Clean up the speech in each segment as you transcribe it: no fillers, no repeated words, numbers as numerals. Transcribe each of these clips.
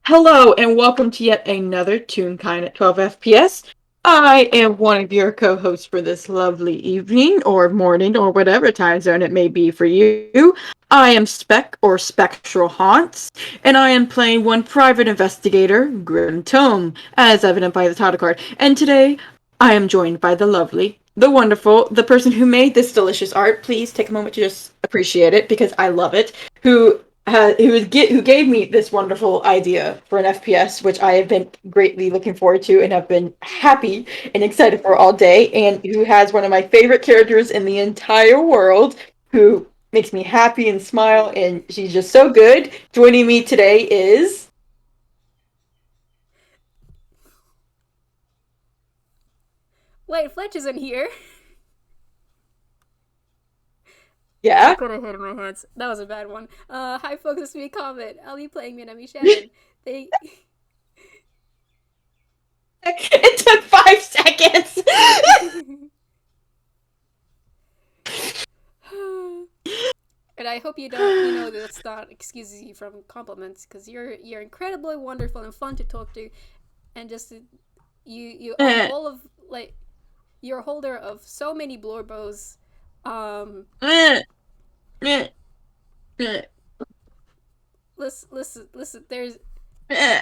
Hello and welcome to yet another Toon Kind at 12 FPS. I am one of your co-hosts for this lovely evening or morning or whatever time zone it may be for you. I am Spec or Spectral Haunts, and I am playing one private investigator, Grim Tome, as evident by the title card. And today I am joined by the lovely, the wonderful, the person who made this delicious art. Please take a moment to just appreciate it because I love it. Who gave me this wonderful idea for an FPS, which I have been greatly looking forward to and have been happy and excited for all day, and who has one of my favorite characters in the entire world, who makes me happy and smile, and she's just so good. Joining me today is Wait, Fletch isn't here. I yeah. could have hit my hands. That was a bad one. Hi folks, it's me, Comet. I'll be playing Minami Shannon. They. It took 5 seconds. And I hope you know that's not excuses you from compliments, because you're incredibly wonderful and fun to talk to, and just you own all of like you're a holder of so many blorbos. Um, listen. There's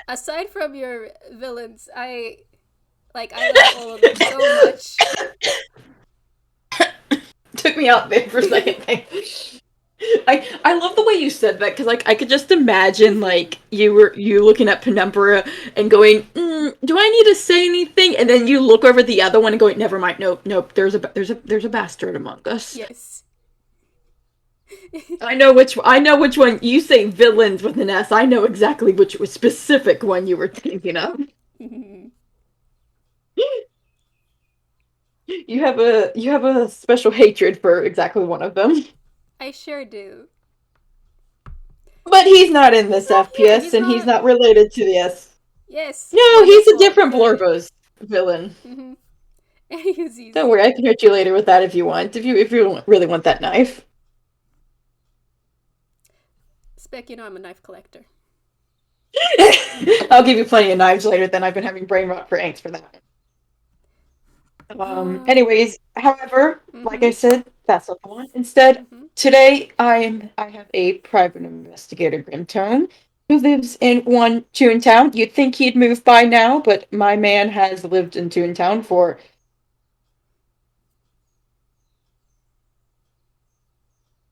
aside from your villains, I love all of them so much. Took me out there for a second. I love the way you said that because I could just imagine you looking at Penumbra and going, do I need to say anything? And then you look over the other one and going, never mind, nope, there's a bastard among us. Yes. I know which one you say villains with an S. I know exactly which specific one you were thinking of. You have a special hatred for exactly one of them. I sure do. But he's not in He's this not here. FPS, He's and he's not. not related to the S. Yes. No, he's a Wonderful. different Good. Blorbos villain. Mm-hmm. Anywhoosies. Don't worry, I can hurt you later with that if you want. If you really want that knife. Spec, you know I'm a knife collector. I'll give you plenty of knives later. Then I've been having brain rot for Angst for that. Anyways, however, like Mm-hmm. I said, that's not the one. Instead, Mm-hmm. today I have a private investigator, Grimtone, who lives in one Toontown. You'd think he'd moved by now, but my man has lived in Toontown for.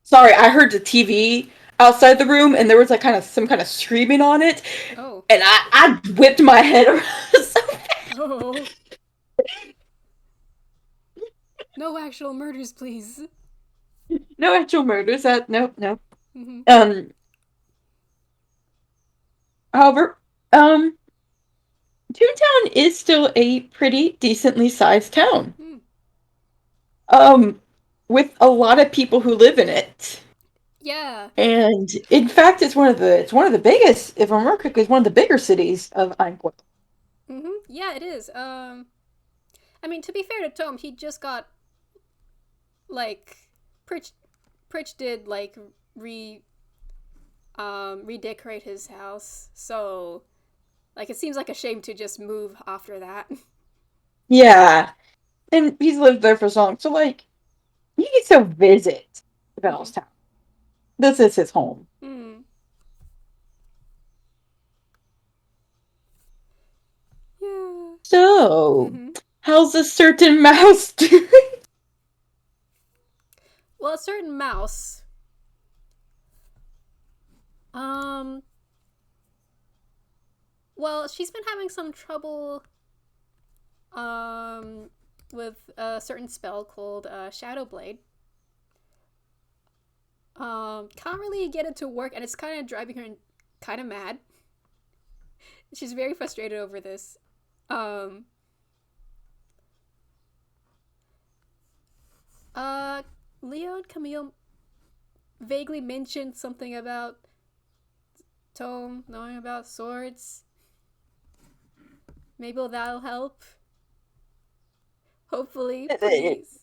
Sorry, I heard the TV outside the room, and there was like kind of some kind of screaming on it, Oh. and I whipped my head around so Oh. No actual murders, please. no actual murders. No. Mm-hmm. Um. However, um, Toontown is still a pretty decently sized town. Hmm. Um, with a lot of people who live in it. Yeah. And in fact, it's one of the biggest. If I remember correctly, it's one of the bigger cities of Einqua. Mm-hmm. Yeah, it is. I mean, to be fair to Tome, he just got like Pritch. Pritch did redecorate his house, so it seems like a shame to just move after that. Yeah, and he's lived there for so long. So you can still visit Mm-hmm. Bellstown. This is his home. Mm. Yeah. So, Mm-hmm. how's a certain mouse doing? Well, a certain mouse. Um. Well, she's been having some trouble. Um. With a certain spell called Shadow Blade. Can't really get it to work, and it's kind of driving her kind of mad. She's very frustrated over this. Um. Uh. Leo and Camille vaguely mentioned something about Tome knowing about swords. Maybe that'll help. Hopefully, please.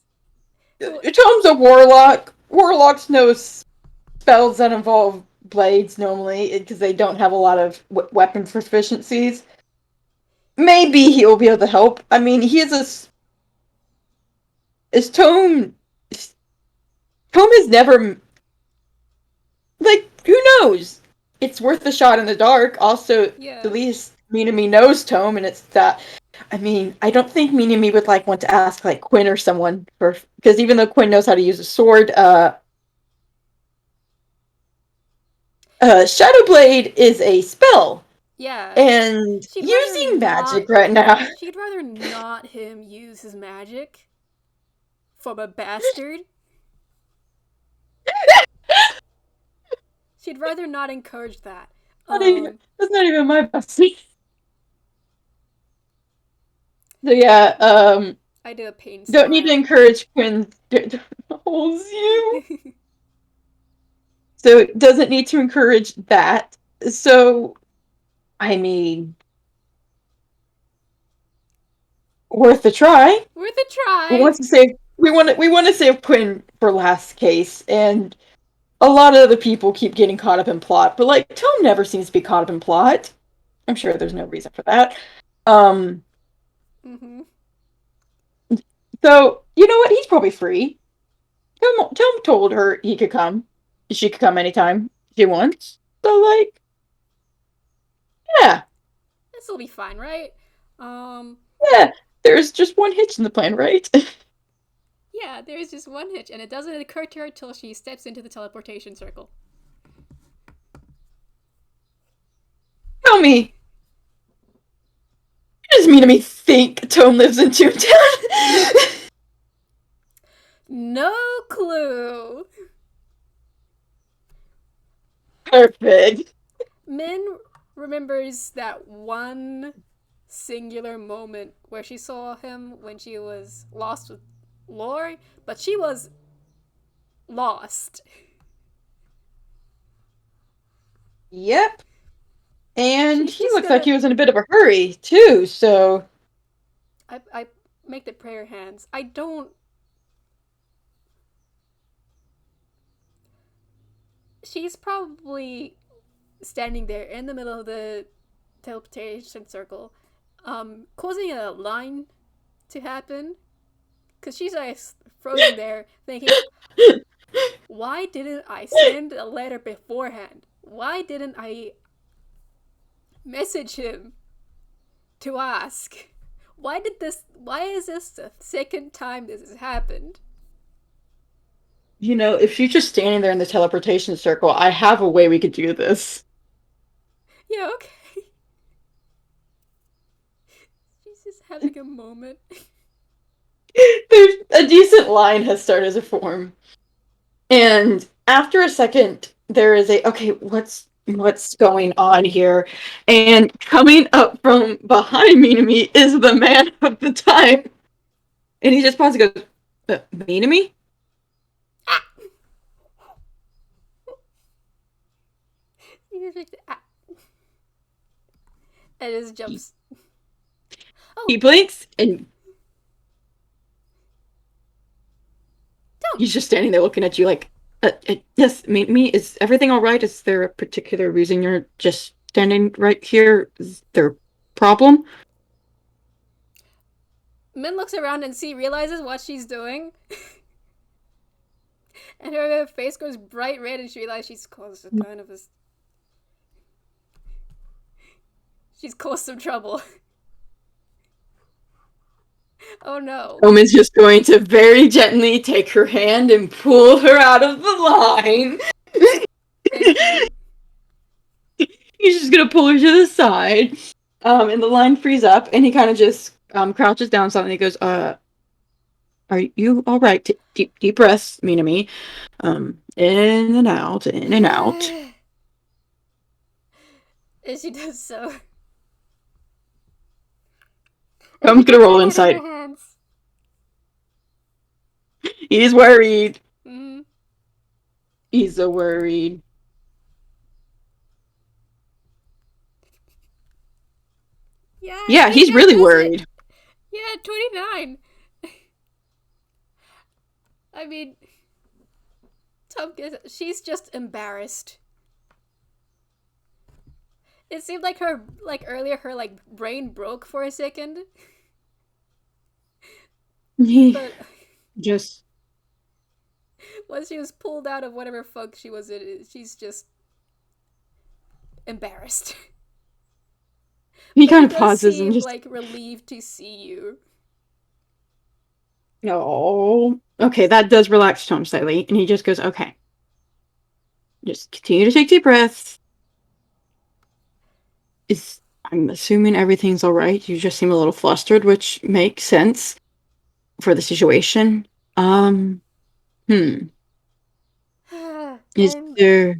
Tom's a warlock. Warlocks know spells that involve blades normally because they don't have a lot of weapon proficiencies. Maybe he will be able to help. I mean, he is a is Tome. Tome has never like who knows. It's worth a shot in the dark. Also, Yeah. at least Minami knows Tome, and it's that. I mean, I don't think Minami would like want to ask like Quinn or someone for because even though Quinn knows how to use a sword, Shadow Blade is a spell, Yeah. and She'd rather using not. magic right now. She'd rather not him use his magic from a bastard. She'd rather not encourage that. Not even, Um, that's not even my bestie. So yeah, I do a pain don't need to smile. encourage Quinn to holds you. So it doesn't need to encourage that. So I mean, worth a try. Worth a We try. want to save we want to save Quinn for last case, and a lot of the people keep getting caught up in plot, but like Tome never seems to be caught up in plot. I'm sure there's no reason for that. Um, Mm-hmm. so you know what? He's probably free. Tome told her he could come. She could come anytime she wants. So like, yeah, This will be fine, right? Um, yeah. There's just one hitch in the plan, right? yeah, there's just one hitch, and it doesn't occur to her till she steps into the teleportation circle. Tell me, what does Minami think Tome lives in Toontown? No clue. Perfect. Min remembers that one singular moment where she saw him when she was lost with Lori, but she was lost. Yep. And She's he just looks like gonna. he was in a bit of a hurry, too, so. I make the prayer hands. I don't. She's probably standing there in the middle of the teleportation circle, causing a line to happen. Because she's like frozen there, thinking, why didn't I send a letter beforehand? Why didn't I message him to ask? Why is this the second time this has happened? You know, if she's just standing there in the teleportation circle, I have a way we could do this. Yeah, okay. She's just having a moment. There's a decent line has started to form. And after a second, there is a okay, what's going on here? And coming up from behind me is the man of the time. And he just pauses and goes, Minami? Ah! And just He, jumps. he Oh, blinks and don't. he's just standing there looking at you like, yes, Minami, is everything all right? Is there a particular reason you're just standing right here? Is there a problem? Min looks around and realizes what she's doing. And her face goes bright red and she realizes she's caused some trouble. Oh no. Roman's just going to very gently take her hand and pull her out of the line. Thank you. He's just gonna pull her to the side. And the line frees up, and he kind of just crouches down something. He goes, are you all right? Deep breaths, Minami. In and out, in and out. And she does so. And she Tom's gonna puts her roll head in her inside. hands. He's worried. Mm-hmm. He's so worried. Yeah, Yeah, this he's guy really does it. worried. Yeah, 29. I mean, Tom gets. She's just embarrassed. It seemed like her, like earlier, her like brain broke for a second, He but just once she was pulled out of whatever funk she was in, she's just embarrassed. he But kind he of does pauses and seem just, like relieved to see you. oh, okay, that does relax Tom slightly, and he just goes, okay, just continue to take deep breaths. Is I'm assuming everything's all right. You just seem a little flustered, which makes sense for the situation. Um, hmm. Is I'm there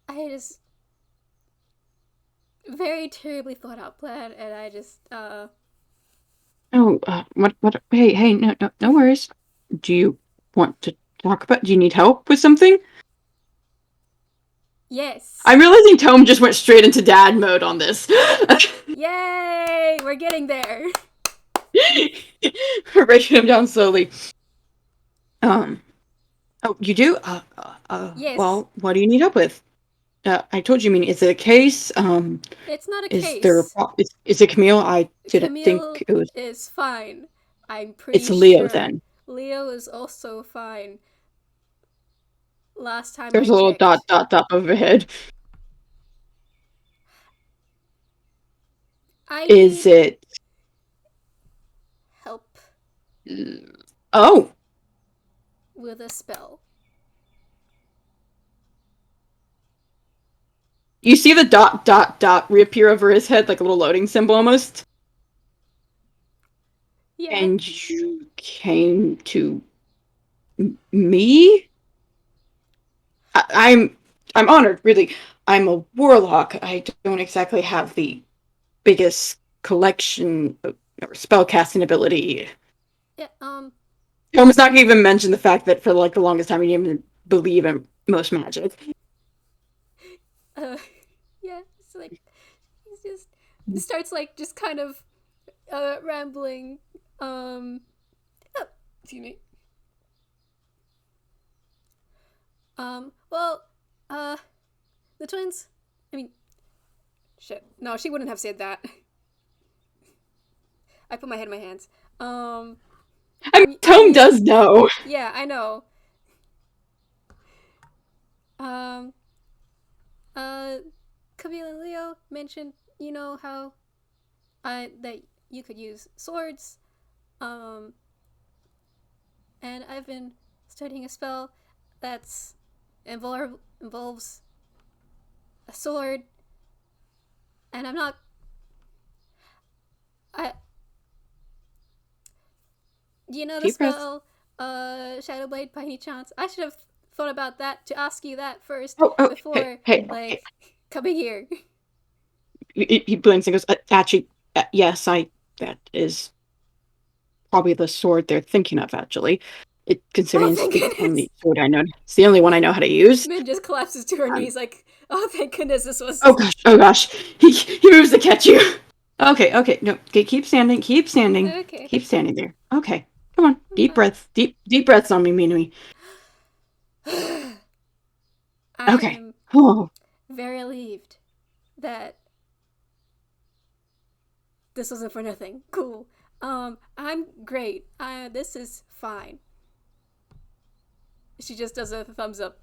I just very terribly thought out plan, and I just oh what hey, no worries. Do you want to talk about do you need help with something? I'm yes, realizing Tome just went straight into dad mode on this. yay, we're getting there. We're breaking him down slowly. Um oh you do? Yes, Well, what do you need help with? I told you, I mean, is it a case? it's not a Is there case. is it Camille? I didn't Camille think it was. is fine. I'm It's pretty Leo sure. then. Leo is also fine. Last time I There's a little checked. dot of a head. I Is need it? help Oh, with a spell. you see the dot reappear over his head like a little loading symbol almost, Yeah. and you came to me. I'm I'm honored, really. I'm a warlock. I don't exactly have the biggest collection of or spell casting ability. Yeah, Tome's not gonna even mention the fact that for like the longest time he didn't even believe in most magic. uh, yeah, it's like, he's just, starts like, just kind of, rambling, oh, excuse me, well, uh, the twins, I mean, shit, no, she wouldn't have said that. I put my head in my hands. Um, I mean, I'm Tome used, does know. yeah, I know. Um, uh, Camille and Leo mentioned, how that you could use swords. Um, and I've been studying a spell that's involves a sword, and I'm not. I Do you know the Deep breath. spell, Shadow Blade by any chance? I should have thought about that to ask you that first Hey, before hey. like coming here. He blinks and goes, actually, yes, I. That is probably the sword they're thinking of. Actually, Oh, considering it's thank the only goodness! sword I know. It's the only one I know how to use. Min just collapses to her Um, knees like, oh, thank goodness this oh was. gosh, oh gosh. He moves to catch you. Okay, no, okay, Okay. keep standing there. Okay, come on, I'm deep fine. breaths, deep breaths on me, Minami. I Okay. am Oh, very relieved that this wasn't for nothing. Cool. I'm great. This is fine. She just does a thumbs up.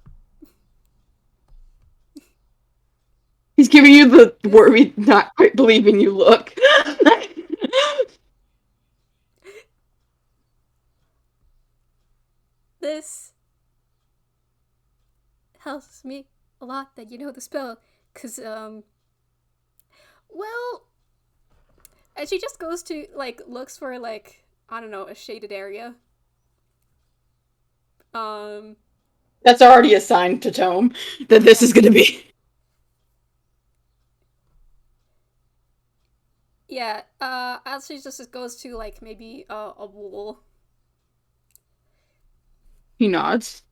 he's giving you the This worried, not quite believing you look. this helps me a lot that you know the spell, cause well, and she just goes to like looks for like, I don't know, a shaded area. Um, That's already a sign to Tome that this yeah, is going to be. yeah. As she just goes to like maybe a wall. He nods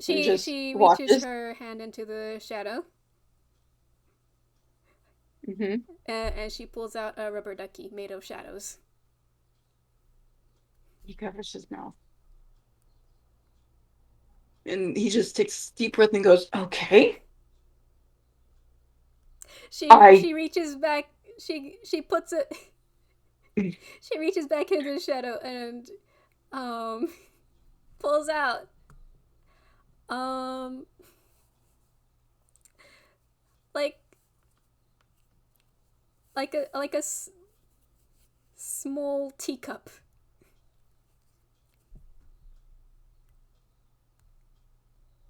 and She just she reaches watches. her hand into the shadow, Mm-hmm. and she pulls out a rubber ducky made of shadows. He covers his mouth. And he just takes a deep breath and goes, okay. I She reaches back. She puts it. She reaches back into the shadow and um pulls out um like like a small teacup.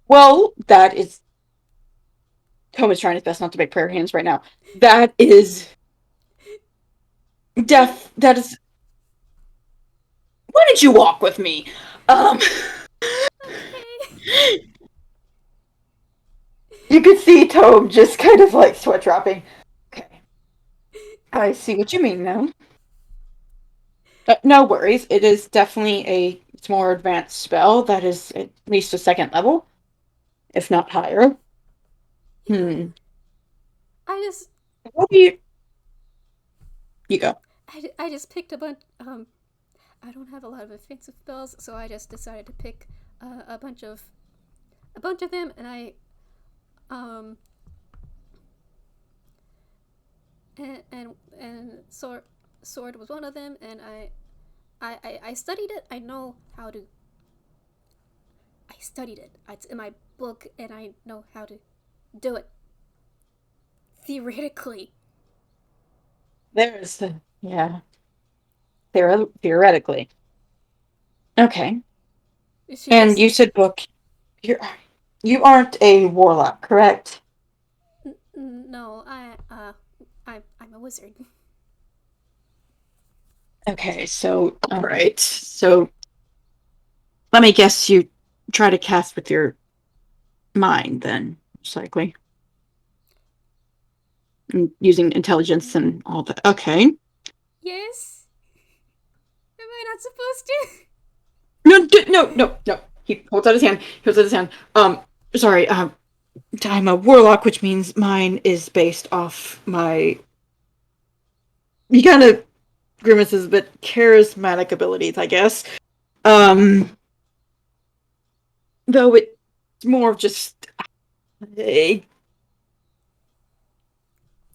well, that is Tome is trying his best not to make prayer hands right now. That is that is why did you walk with me? Um Okay. you could see Tome just kind of like sweat dropping. Okay. I see what you mean now. No worries. It is definitely a it's more advanced spell that is at least a second level, if not higher. Yeah. Hmm. I just What do you go? I just picked a bunch. I don't have a lot of offensive spells, so I just decided to pick a bunch of them, and um and sword was one of them, and I studied it. I know how to. I studied it. It's in my book, and I know how to do it theoretically. There's the yeah. Theoretically. Okay. She And just you said book. You're you aren't a warlock, correct? no. I'm a wizard. Okay, so all right. So let me guess you try to cast with your mind then, most likely. And using intelligence and all that. Okay. Yes. Am I not supposed to? No, no. He holds out his hand. He holds out his hand. Sorry. I'm a warlock, which means mine is based off my. He kind of grimaces, but charismatic abilities, I guess. Um, though it's more of just.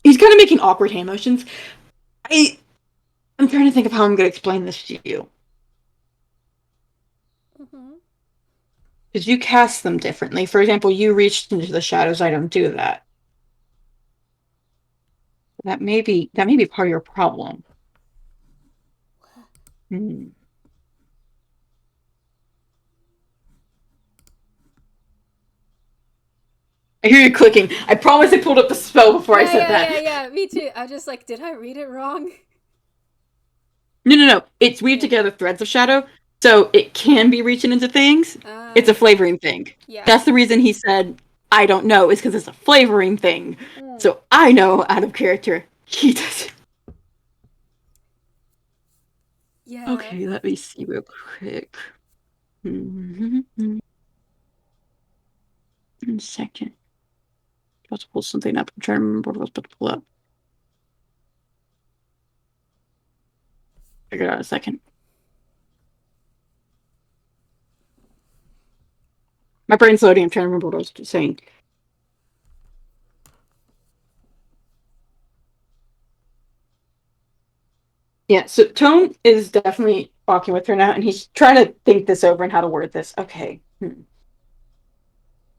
He's kind of making awkward hand motions. I. I'm trying to think of how I'm going to explain this to you. Mm-hmm. Because you cast them differently. For example, you reached into the shadows. I don't do that. That may be part of your problem. Hmm. I hear you clicking. I promise I pulled up the spell before I Yeah, said yeah, that. yeah, yeah. Me too. I was just like, did I read it wrong? No. It's weaved Yeah. together threads of shadow, so it can be reaching into things. It's a Ah, flavoring thing. yeah. That's the reason he said I don't know is because it's a flavoring thing. Mm. So I know out of character. He does. Yeah. Okay, let me see real quick. Mm-hmm. In a second. I was to pull something up. I'm trying to remember what I was about to pull up. Figure it out in a second. My brain's loading. I'm trying to remember what I was saying. Yeah, so Tone is definitely walking with her now, and he's trying to think this over and how to word this. Okay.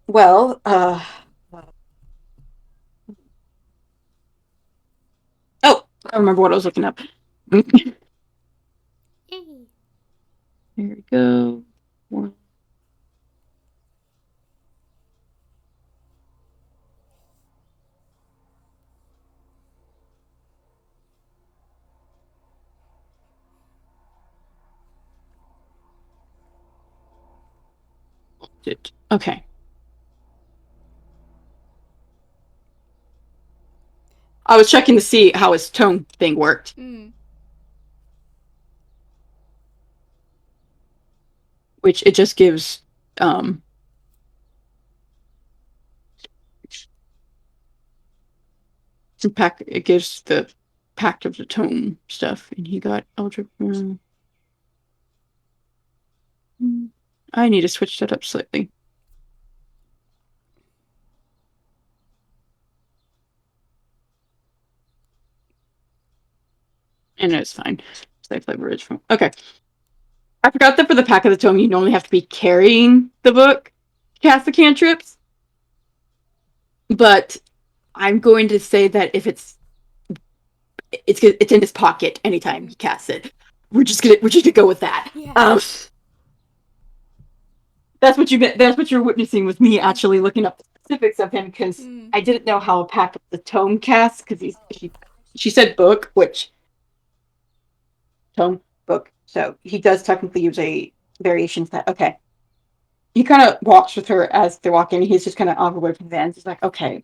Well, oh, I remember what I was looking up. Here Yay. we go. One, okay. I was checking to see how his tone thing worked, Mm. which it just gives um some pack. It gives the pact of the tone stuff, and he got Eldritch. I need to switch that up slightly. And it's fine. Save flavor is from. Okay. I forgot that for the pack of the tome, you normally have to be carrying the book to cast the cantrips. But I'm going to say that if it's in his pocket anytime he casts it. We're just gonna go with that. Yeah. That's what you're witnessing with me actually looking up the specifics of him because Mm. I didn't know how a pack of the tome casts because she said book, which tome book. So he does technically use a variation set. Okay. He kind of walks with her as they're walking. He's just kind of off away from the ends. He's like, okay,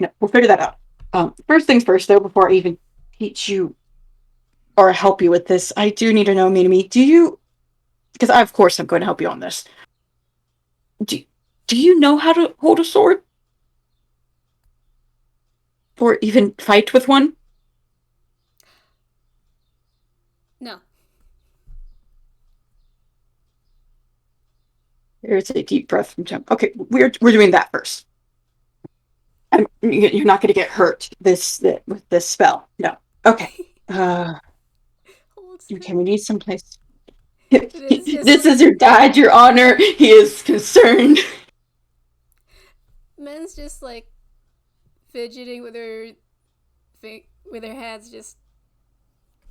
no, we'll figure that out. First things first, though, before I even teach you or help you with this, I do need to know, Minami, do you? Because of course I'm going to help you on this. Do do you know how to hold a sword or even fight with one? No. There's a deep breath from Jim. Okay, we're doing that first. You're not going to get hurt with this spell. No. Okay. Okay, we need some place. This is your dad, your honor. He is concerned. Men's just like fidgeting with her hands. Just,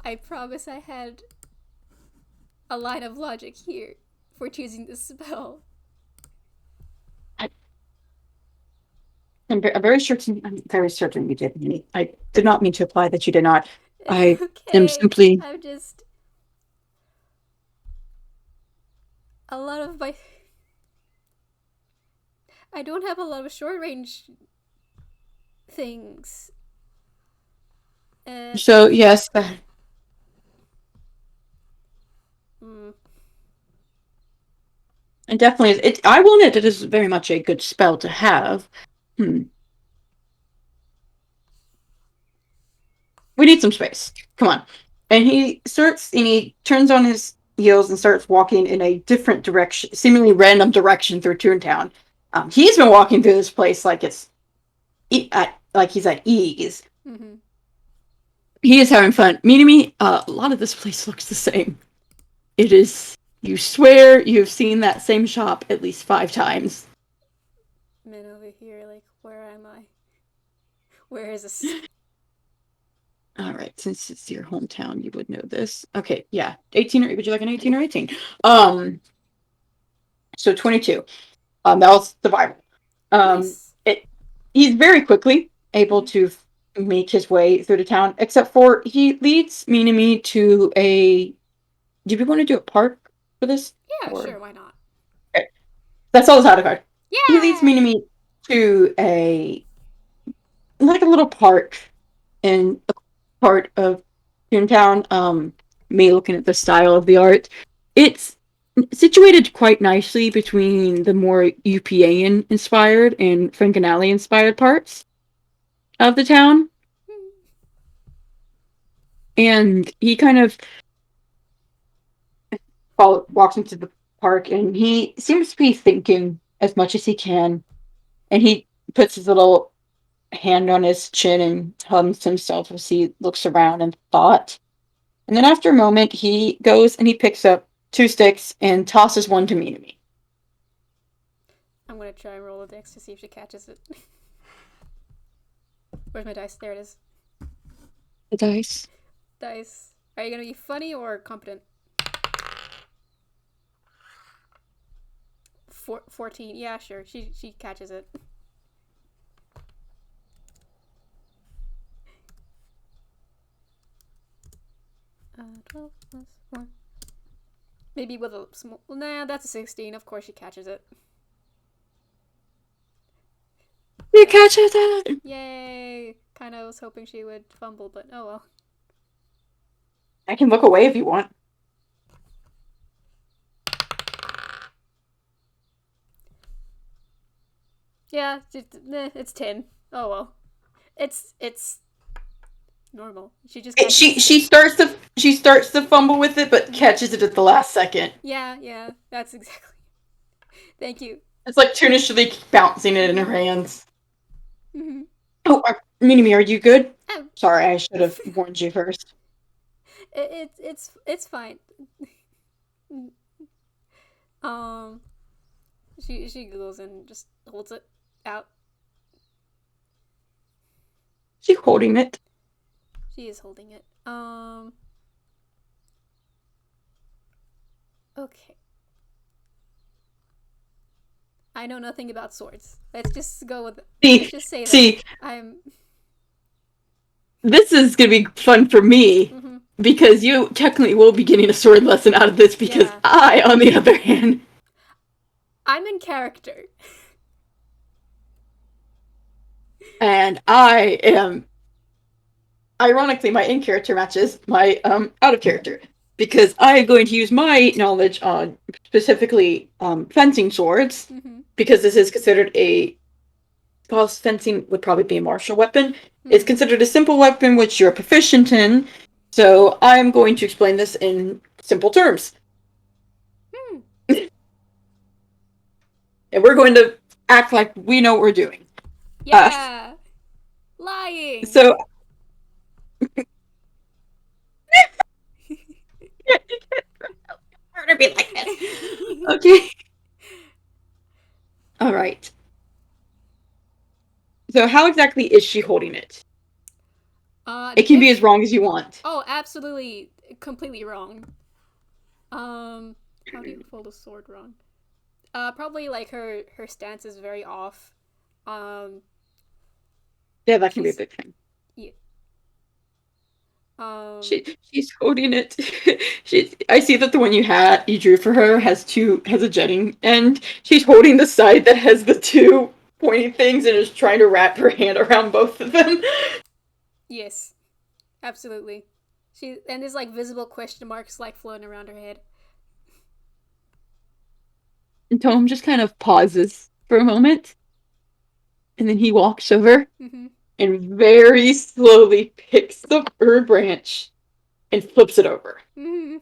I promise I had a line of logic here for choosing this spell. I'm very certain. I'm very certain you did. I did not mean to imply that you did not. It's I am okay. simply. I'm just a lot of my. I don't have a lot of short range things. So yes, Mm. and definitely it. I will admit it is very much a good spell to have. We need some space. Come on. And he turns on his heels and starts walking in a different direction, seemingly random direction through Toontown. He's been walking through this place like like he's at ease. Mm-hmm. He is having fun. Me, a lot of this place looks the same. It is. You swear you've seen that same shop at least 5 times. Men over here, like, where am I? Where is this? All right, since it's your hometown, you would know this. Okay, yeah, 18 or would you like an 18 or 18? So 22. That was survival. Nice. He's very quickly able to make his way through the town, except for he leads Minami to a. Do we want to do a park for this? Yeah, Or sure, why not? okay. That's all his out of card. He leads Yay! Minami to a a little park in a part of Toontown. Me looking at the style of the art, it's situated quite nicely between the more UPAN inspired and Frankenalley inspired parts of the town. And he kind of walks into the park and he seems to be thinking as much as he can. And he puts his little hand on his chin and hums to himself as he looks around in thought. And then after a moment, he goes and he picks up 2 sticks and tosses one to Minami. I'm gonna try and roll a dex to see if she catches it. Where's my dice? There it is. The dice. Dice. Are you gonna be funny or competent? 14. Yeah, sure. She catches it. 12 plus 4. Maybe with a small. Nah, that's a 16. Of course she catches it. You catch it! Yay! Kinda was hoping she would fumble, but oh well. I can look away if you want. Yeah, it's 10. Oh well. It's normal. She just catches She starts to fumble with it, but catches it at the last second. Yeah, that's exactly. Thank you. It's like tunishly bouncing it in her hands. Mm-hmm. Oh, Minimi, are you good? Um, Sorry, I should have warned you first. it's fine. Um, she googles and just holds it out. She's holding it. She is holding it. Okay. I know nothing about swords. Let's just go with. Let's See, just say that see, I'm. this is gonna be fun for me Mm-hmm. because you technically will be getting a sword lesson out of this because Yeah. I, on the other hand, I'm in character. and I am ironically my in character matches my out of character because I am going to use my knowledge on specifically fencing swords Mm-hmm. because this is considered a well, fencing would probably be a martial weapon. It's Mm-hmm. considered a simple weapon which you're proficient in. So I'm going to explain this in simple terms. Hmm. And we're going to act like we know what we're doing. Uh, Yeah. Lying. so we're gonna be like this. Okay. All right. So how exactly is she holding it? It can be as If wrong as you want. oh, absolutely, completely wrong. How do you hold a sword wrong? Probably like her stance is very off. Um, Yeah, that can be a she's big thing. yeah. Um, She's holding it. I see that the one you drew for her has a jetting end. She's holding the side that has the two pointy things and is trying to wrap her hand around both of them. yes, absolutely. She and there's like visible question marks like floating around her head. And Tome just kind of pauses for a moment, and then he walks over Mm-hmm. and very slowly picks up her branch and flips it over. Mm-hmm.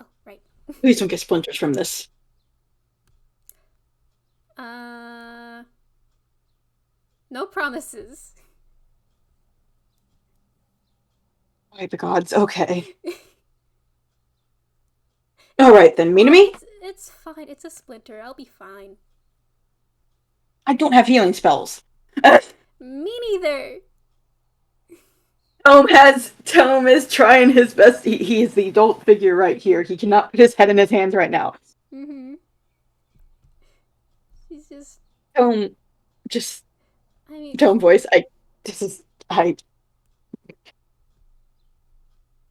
Oh, right. Please don't get splinters from this. uh, no promises. By the gods, okay. Alright then, Minami? It's fine. It's a splinter. I'll be fine. I don't have healing spells. Me neither. Tome is trying his best. He is the adult figure right here. He cannot put his head in his hands right now. Mm-hmm. She's just. Tome, just I mean, Tome voice. This is I.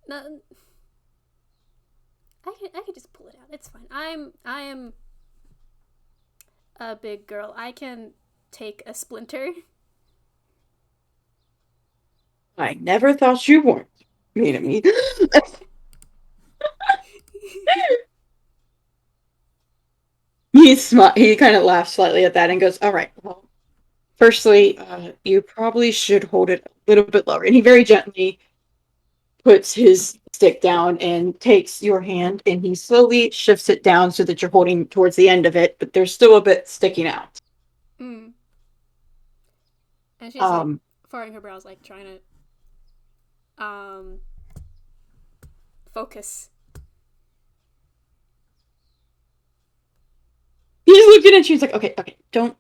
no, I can just pull it out. It's fine. I am a big girl. I can take a splinter. I never thought you weren't. Me. He kind of laughs slightly at that and goes, "All right. Well, firstly, you probably should hold it a little bit lower." And he very gently puts his stick down and takes your hand and he slowly shifts it down so that you're holding towards the end of it, but there's still a bit sticking out. Mm. And she's like Um, furrowing her brows, like trying to focus. he's looking at you. He's like, okay, don't.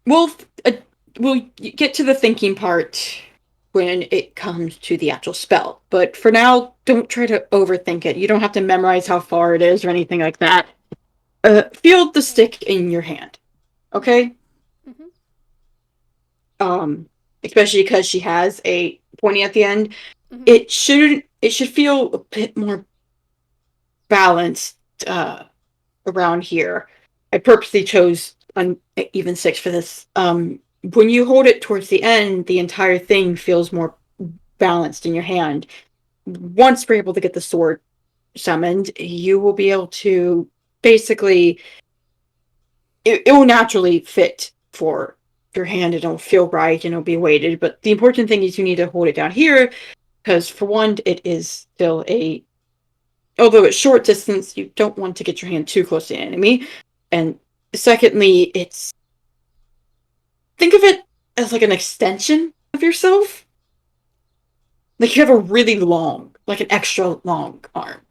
We'll uh, we'll get to the thinking part when it comes to the actual spell. But for now, don't try to overthink it. You don't have to memorize how far it is or anything like that. Feel the Okay. stick in your hand, okay? Mm-hmm. Um, Especially because she has a pointy at the end. Mm-hmm. It should feel a bit more balanced around here. I purposely chose an even six for this. When you hold it towards the end, the entire thing feels more balanced in your hand. Once we're able to get the sword summoned, you will be able to basically it will naturally fit for your hand. It'll feel right and it'll be weighted. But the important thing is you need to hold it down here because for one, it is still a although at short distance, you don't want to get your hand too close to the enemy. And secondly, think of it as like an extension of yourself. Like you have a really long, like an extra long arm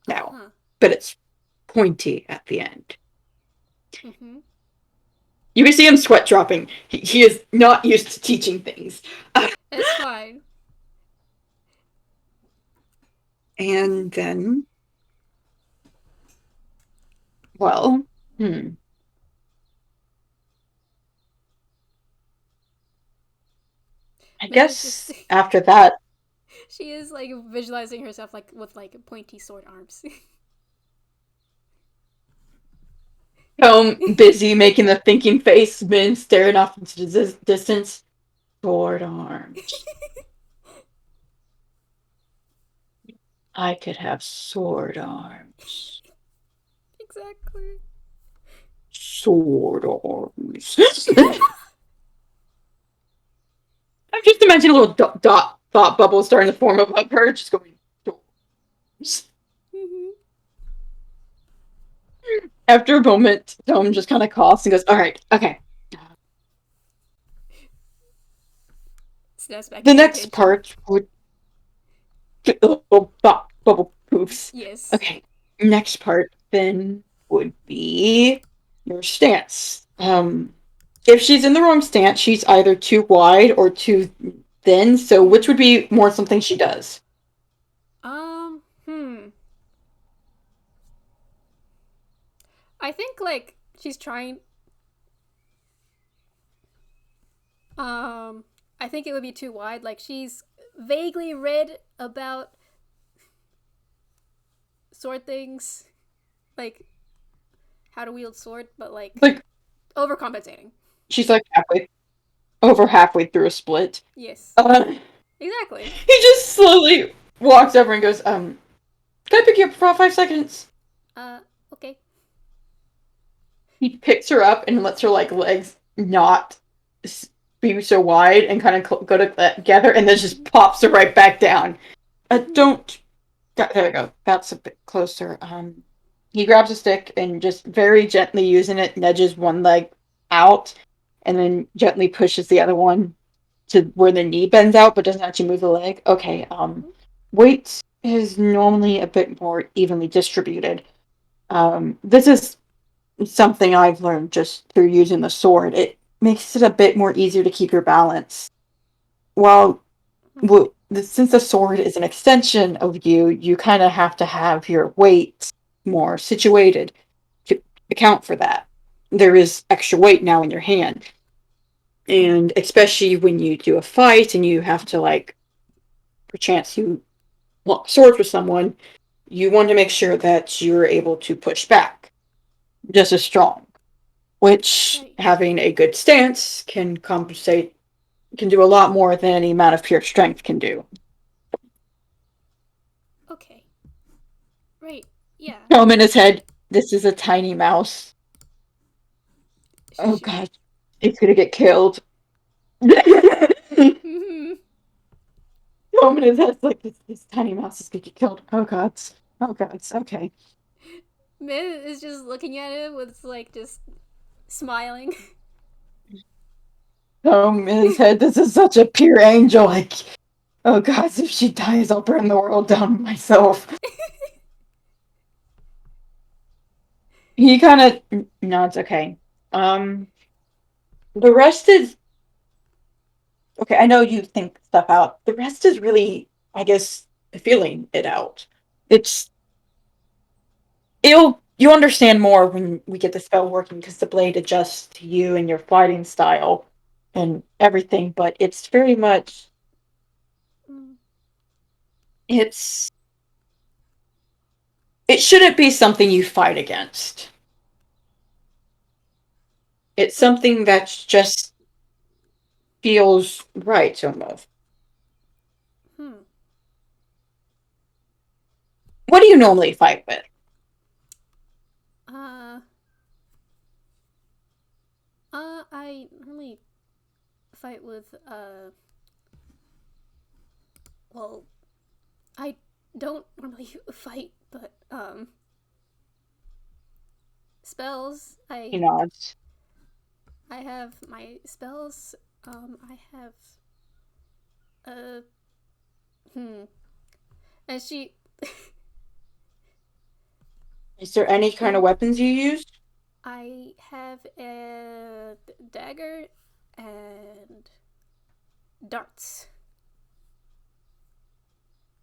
now, Uh-huh. but it's pointy at the end. Mm-hmm. You can see him sweat dropping. He is not used to teaching things. It's fine. And then, well, I Min is just guess after that, she is like visualizing herself like with like pointy sword arms. Tome busy making the thinking face, Min staring off into the distance. Sword arms. I could have sword arms. Exactly. Sword arms. I'm just imagining a little dot thought bubble starting to form above her, just going. Mm-hmm. After a moment, Tome just kind of coughs and goes, "All right, okay." Snaps back The into next attention. part would little bubble poofs. Yes. Okay, next part then would be your stance. If she's in the wrong stance, she's either too wide or too thin. So, which would Mm. be more something she does? Hmm. I think like she's trying. Um, I think it would be too wide. Like she's vaguely read about sword things, like how to wield sword, but like Like overcompensating. she's like halfway through a split. Yes. Uh, Exactly. he just slowly walks over and goes, can I pick you up for about 5 seconds?" Uh. Okay. He picks her up and lets her like legs not be so wide and kind of go together, and then just pops her right back down. Mm-hmm. Don't. There we go. That's a bit closer. He grabs a stick and just very gently using it nudges one leg out, and then gently pushes the other one to where the knee bends out, but doesn't actually move the leg. Okay. Mm-hmm. Weight is normally a bit more evenly distributed. This is something I've learned just through using the sword. It makes it a bit more easier to keep your balance. While since the sword is an extension of you, you kind of have to have your weight more situated to account for that. There is extra weight now in your hand. And especially when you do a fight and you have to, like, perchance you lock swords with someone, you want to make sure that you're able to push back just as strong, which Right. having a good stance can compensate, can do a lot more than any amount of pure strength can do. Okay. Right. Yeah. Home in his head, this is a tiny mouse. Oh Shoot. god, it's gonna get killed. Mm-hmm. Home in his head's like, this tiny mouse is gonna get killed. Oh god. Oh god, okay. Min is just looking at him with like just smiling. Home in his head, this is such a pure angel. Like, oh god, if she dies, I'll burn the world down myself. He kind of nods. Okay. Um, the rest is okay. I know you think stuff out. The rest is really, I guess, feeling it out. It's you understand more when we get the spell working because the blade adjusts to you and your fighting style and everything. But it's very much Mm. it's it shouldn't be something you fight against. It's But something that just feels right almost. hmm. What do you normally fight with? Uh. I normally fight with Well, I don't normally fight, but spells. He I nods. I have my spells. I have uh hmm. And she Is there any kind of and weapons you use? I have a dagger and darts.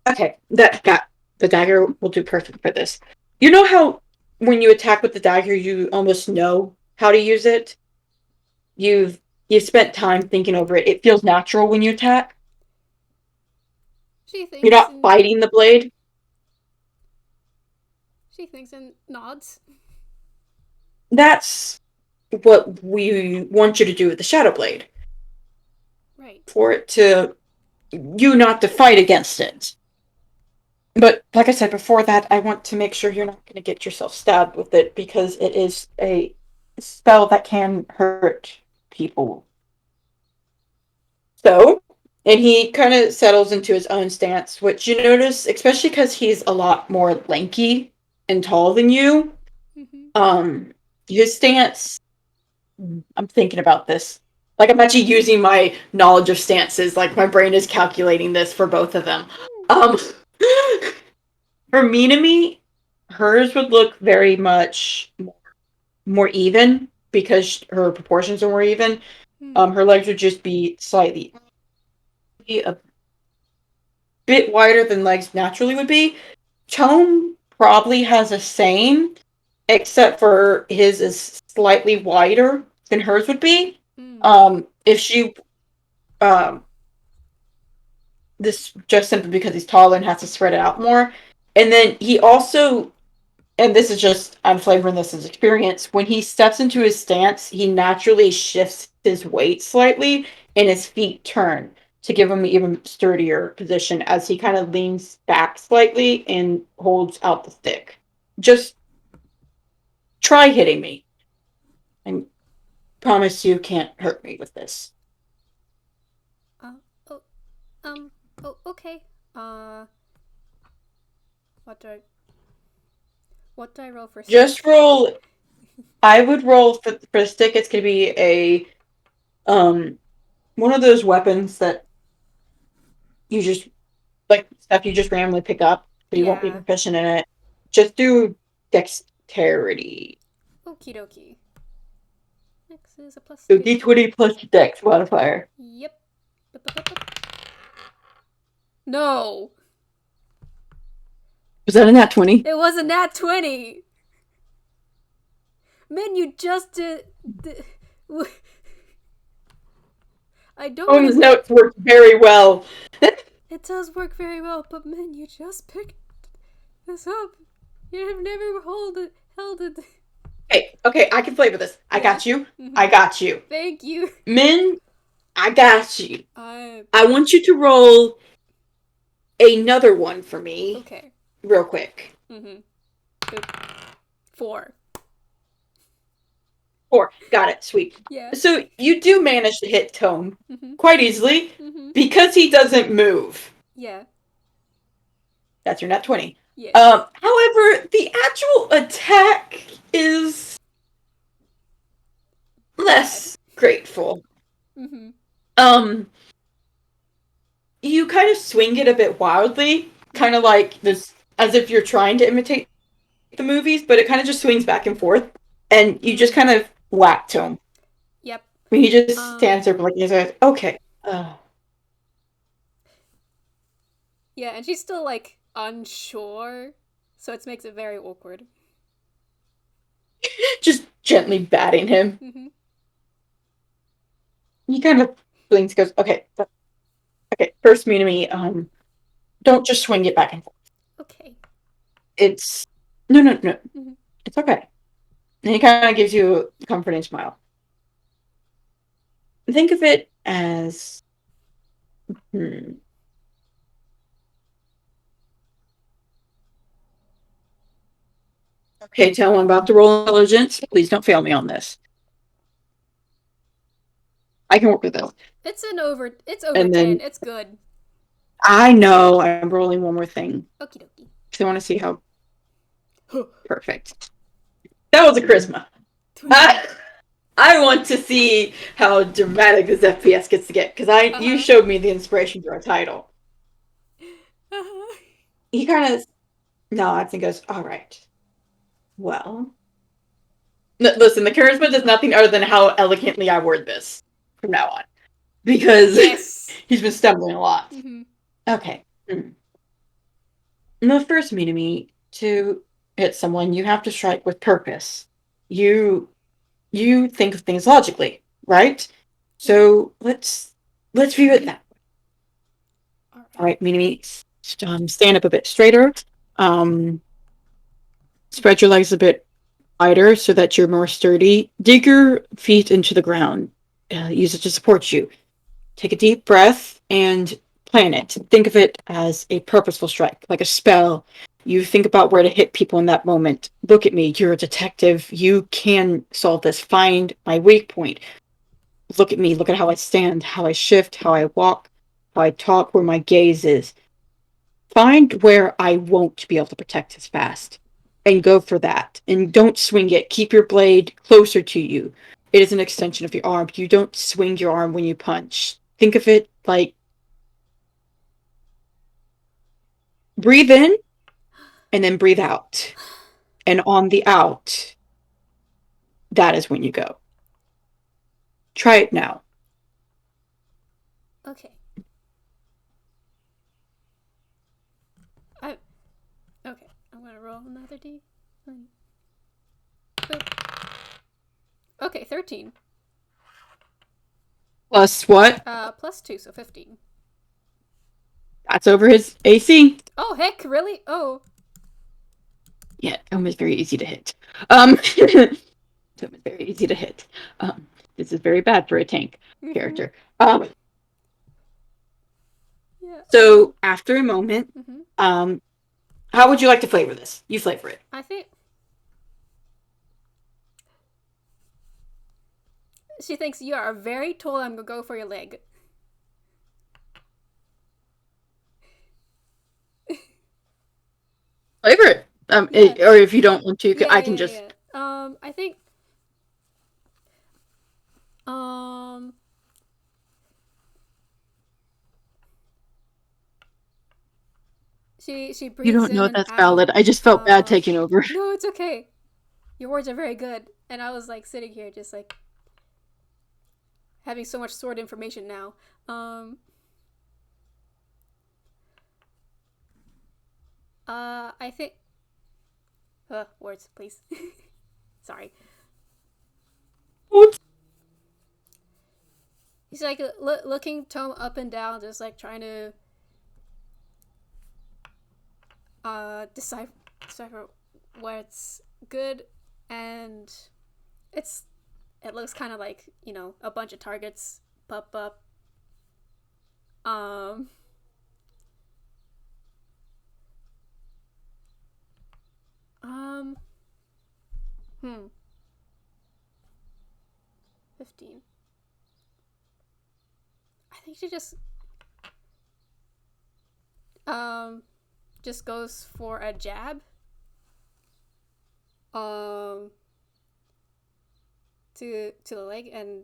Okay, that the dagger will do perfect for this. You know how when you attack with the dagger, you almost know how to use it. You've you've spent time thinking over it. It feels natural when you attack. She You're thinks not and fighting the blade. nods. That's what we want you to do with the shadow blade. Right. For it to you not to fight against it. But like I said before that, I want to make sure you're not going to get yourself stabbed with it because it is a spell that can hurt people. So, and he kind of settles into his own stance, which you notice, especially because he's a lot more lanky and tall than you. Mm-hmm. Um, his stance. I'm thinking about this. Like I'm actually using my knowledge of stances. Like my brain is calculating this for both of them. Um, for Minami, hers would look very much more even because her proportions are more even. Hmm. Her legs would just be slightly a bit wider than legs naturally would be. Tome probably has a same, except for his is slightly wider than hers would be. Hmm. If she, um, this just simply because he's taller and has to spread it out more. And then he also, and this is just, I'm flavoring this as experience, when he steps into his stance, he naturally shifts his weight slightly and his feet turn to give him an even sturdier position as he kind of leans back slightly and holds out the stick. Just try hitting me. I promise you can't hurt me with this. Uh, oh, um, oh, okay. Uh, what do I, what do I roll for Just stick? roll. I would roll for the stick. It's going to be a um one of those weapons that you just like stuff you just randomly pick up, so you won't be Yeah. proficient in it. Just do dexterity. Okie dokie. X is a plus So 2. D20 plus dex modifier. Yep. No! Was that a nat 20? It was a nat 20! Man, you just did I don't want to Holmes' say. notes work very well. It does work very well, but man, you just picked this up. You have never held it. Okay, I can flavor this. I Yeah. got you. Mm-hmm. I got you. Thank you. Min, I got you. I I want you to roll another one for me, okay. real quick. Mm-hmm. 4. 4. Got it. Sweet. Yeah. So you do manage to hit Tome Mm-hmm. quite easily Mm-hmm. because he doesn't move. Yeah. That's your nat 20. Yes. However, the actual attack is Bad. less grateful. Mm-hmm. Um, you kind of swing it a bit wildly, kind of like this, as if you're trying to imitate the movies, but it kind of just swings back and forth, and you Mm. just kind of whack to him. Yep. He just Um. stands there, like he's like, okay, Yeah, and she's still like unsure, so it makes it very awkward. just gently batting him. Mm-hmm. He kind of blinks, goes, okay, okay. First, me to me, don't just swing it back and forth. Okay. It's no. Mm-hmm. It's okay. And he kind of gives you a comforting smile. Think of it as hmm, okay. Tell him about the roll intelligence. Please don't fail me on this. I can work with it. It's over And 10. then It's good. I know I'm rolling one more thing Okie dokie. because I want to see how perfect. That was a charisma. Ah, I want to see how dramatic this FPS gets to get because you Uh-huh. showed me the inspiration for a title. Uh-huh. He kind of nods and goes, "All right, well, listen. The charisma does nothing other than how elegantly I word this from now on because Yes. he's been stumbling a lot." Mm-hmm. Okay. Mm. The first enemy to hit someone, you have to strike with purpose. You you think of things logically, right? Yeah. So let's view it that way. All All right. right, Minami, stand up a bit straighter. Um, Spread your legs a bit wider so that you're more sturdy. Dig your feet into the ground. Use it to support you. Take a deep breath and plan it. Think of it as a purposeful strike, like a spell. You think about where to hit people in that moment. Look at me. You're a detective. You can solve this. Find my weak point. Look at me. Look at how I stand, how I shift, how I walk, how I talk, where my gaze is. Find where I won't be able to protect as fast and go for that. And don't swing it. Keep your blade closer to you. It is an extension of your arm. You don't swing your arm when you punch. Think of it like breathe in and then breathe out. And on the out, that is when you go. Try it now. Okay. I okay. I'm gonna roll another D. Boop. Okay, 13. Plus what? Plus 2, so 15. That's over his AC. Oh heck, really? Oh. Yeah, Tome is very easy to hit. Tome is very easy to hit. Um, this is very bad for a tank Mm-hmm. character. Yeah. So after a moment, Mm-hmm. um, how would you like to flavor this? You flavor it. I think she thinks you are very tall. I'm gonna go for your leg. Flavor it. Yeah. Or if you don't want to, Yeah. I can Yeah. just. Yeah. I think. Um. She You breathes don't in know and that's valid. out. I just felt bad taking over. No, it's okay. Your words are very good, and I was like sitting here just like having so much stored information now. Um. I think. Words, please. Sorry. Oops. He's like looking Tome up and down, just like trying to decipher what's good, and it's it looks kind of like a bunch of targets pop up. Um. Um. Hmm. 15. I think she um just goes for a jab. Um. To the leg and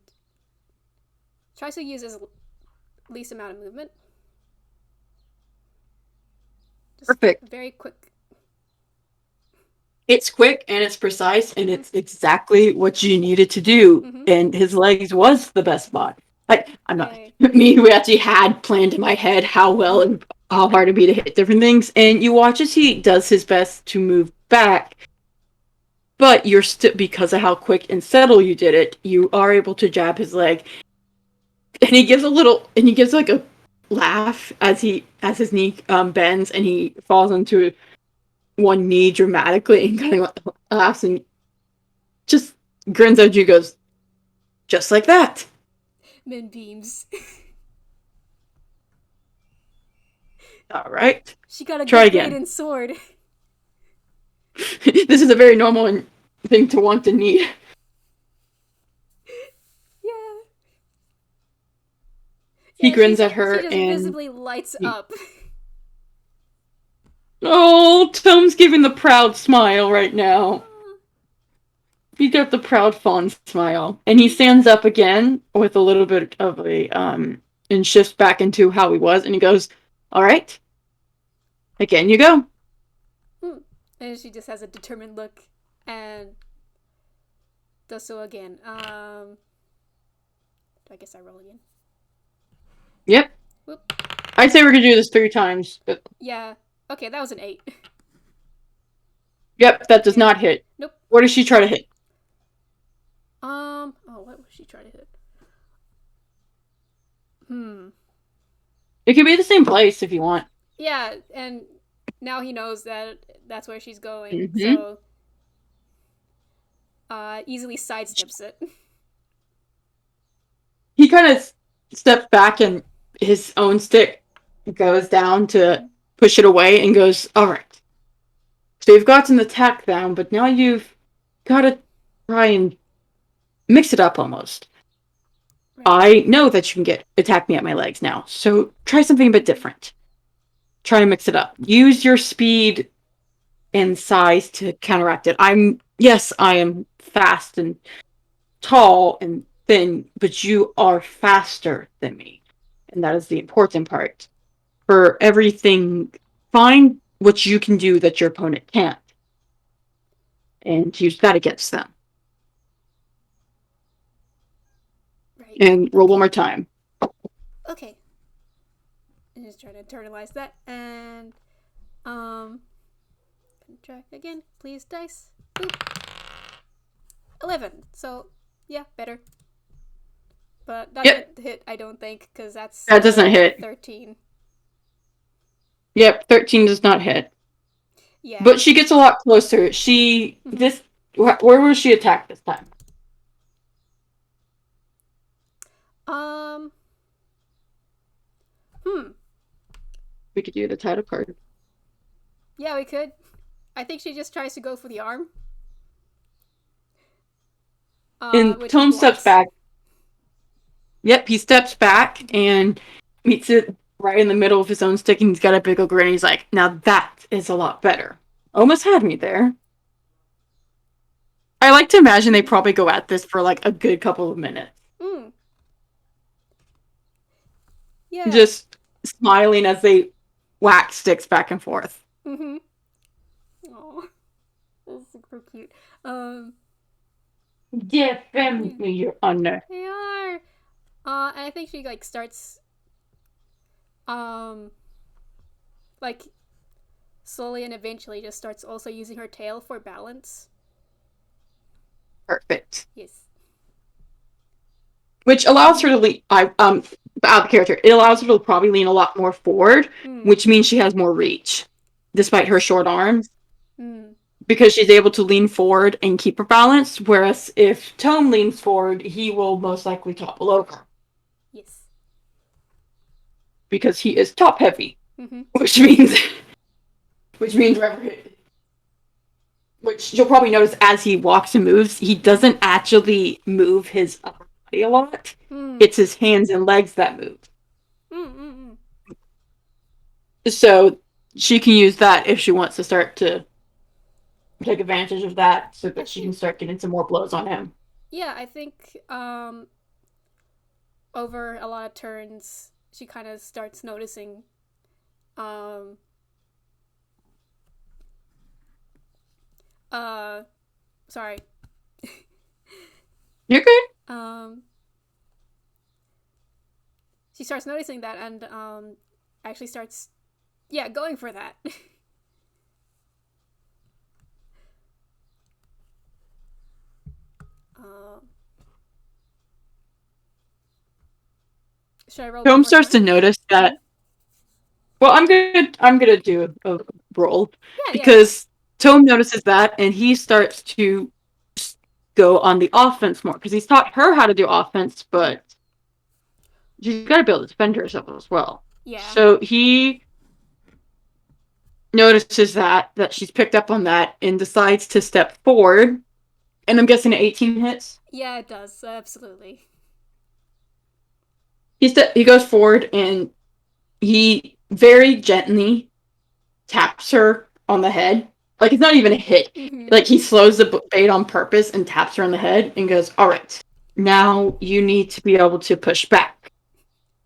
tries to use his least amount of movement. Just Perfect. very quick. It's quick and it's precise and it's exactly what you needed to do. Mm-hmm. And his legs was the best spot. Like I'm not Yay. me who actually had planned in my head how well and how hard it'd be to hit different things. And you watch as he does his best to move back, but you're still because of how quick and subtle you did it, you are able to jab his leg. And he gives like a laugh as his knee bends and he falls onto one knee dramatically and kind of laughs and just grins at you, goes, just like that. Min beams. All right. She got a Try good grade again. in sword. This is a very normal thing to want and need. Yeah. He Yeah, grins at she her just and visibly lights he, up. oh, Tome's giving the proud smile right now. He's got the proud fawn smile. And he stands up again with a little bit of a and shifts back into how he was, and he goes, "All right, again you go." Hmm. And she just has a determined look and does so again. I guess I roll again. Yep. Whoop. I'd say we're gonna do this 3 times, but Yeah. Okay, that was an 8. yep, that does Yeah. not hit. Nope. What does she try to hit? Oh, what was she trying to hit? Hmm. It can be the same place if you want. Yeah, and now he knows that that's where she's going, Mm-hmm. so easily sidesteps it. He kind of steps back, and his own stick goes down to Mm-hmm. push it away, and goes, "All right. So you've got an attack down, but now you've got to try and mix it up almost. Right. I know that you can get attack me at my legs now, so try something a bit Mm-hmm. different. Try and mix it up. Use your speed and size to counteract it. I am fast and tall and thin, but you are faster than me. And that is the important part. For everything, find what you can do that your opponent can't and use that against them. Right. And roll one Okay. more time. Okay. And just try to internalize that and um try again, please dice. Boop. 11. So, yeah, better. But Yep, doesn't hit, I don't think, because that's that doesn't hit. 13. Yep, 13 does not hit. Yeah. But she gets a lot closer. She, Mm-hmm. this, where was she attacked this time? Um. Hmm. We could do the title card. Yeah, we could. I think she just tries to go for the arm. And Which he Tome steps blocks. back. Yep, he steps back Mm-hmm. and meets it right in the middle of his own stick, and he's got a big old grin. He's like, "Now that is a lot better." Almost had me there. I like to imagine they Mm-hmm. probably go at this for like a good couple of minutes, Mm. Yeah. just smiling as they whack sticks back and forth. Mm-hmm. Oh, that's super cute. Um. Yeah. Definitely, your honor. They are. And I think she like starts um like slowly and eventually just starts also using her tail for balance. Perfect. Yes. Which allows Mm-hmm. her to lean. Out of character, it allows her to probably lean a lot more forward, Mm. which means she has more reach, despite her Yes. short arms, Mm. because she's able to lean forward and keep her balance. Whereas if Tome leans forward, he will most likely topple over Yes. because he is top heavy, Mm-hmm. which means which means wherever which you'll probably notice as he walks and moves, he Mm-hmm. doesn't actually move his upper body a lot. Mm. It's his hands and legs that move. Mm. So she can use that if she wants to start to take advantage of that so I that she can think. start getting some more blows on him. Yeah, I think over a lot of turns, she kind of starts noticing. Um. Uh. Sorry. You're good. Um. She starts noticing that and actually starts, yeah, going for that. uh, should I roll one Tome more starts time? to notice Mm-hmm. that. Well, I'm gonna do a roll Yeah, yeah, yeah. because Tome notices that and he starts to go on the offense more because he's taught her how to do offense, Mm-hmm. but she's got to be able to defend herself as well. Yeah. So he notices that she's picked up on that and decides to step forward. And I'm guessing 18 hits. Yeah, it does. Absolutely. He goes forward and he very gently taps her on the head, Like, it's not even a hit. Mm-hmm. Like, he slows the bait on purpose and taps her on the head and goes, all right, now you need to be able to push back.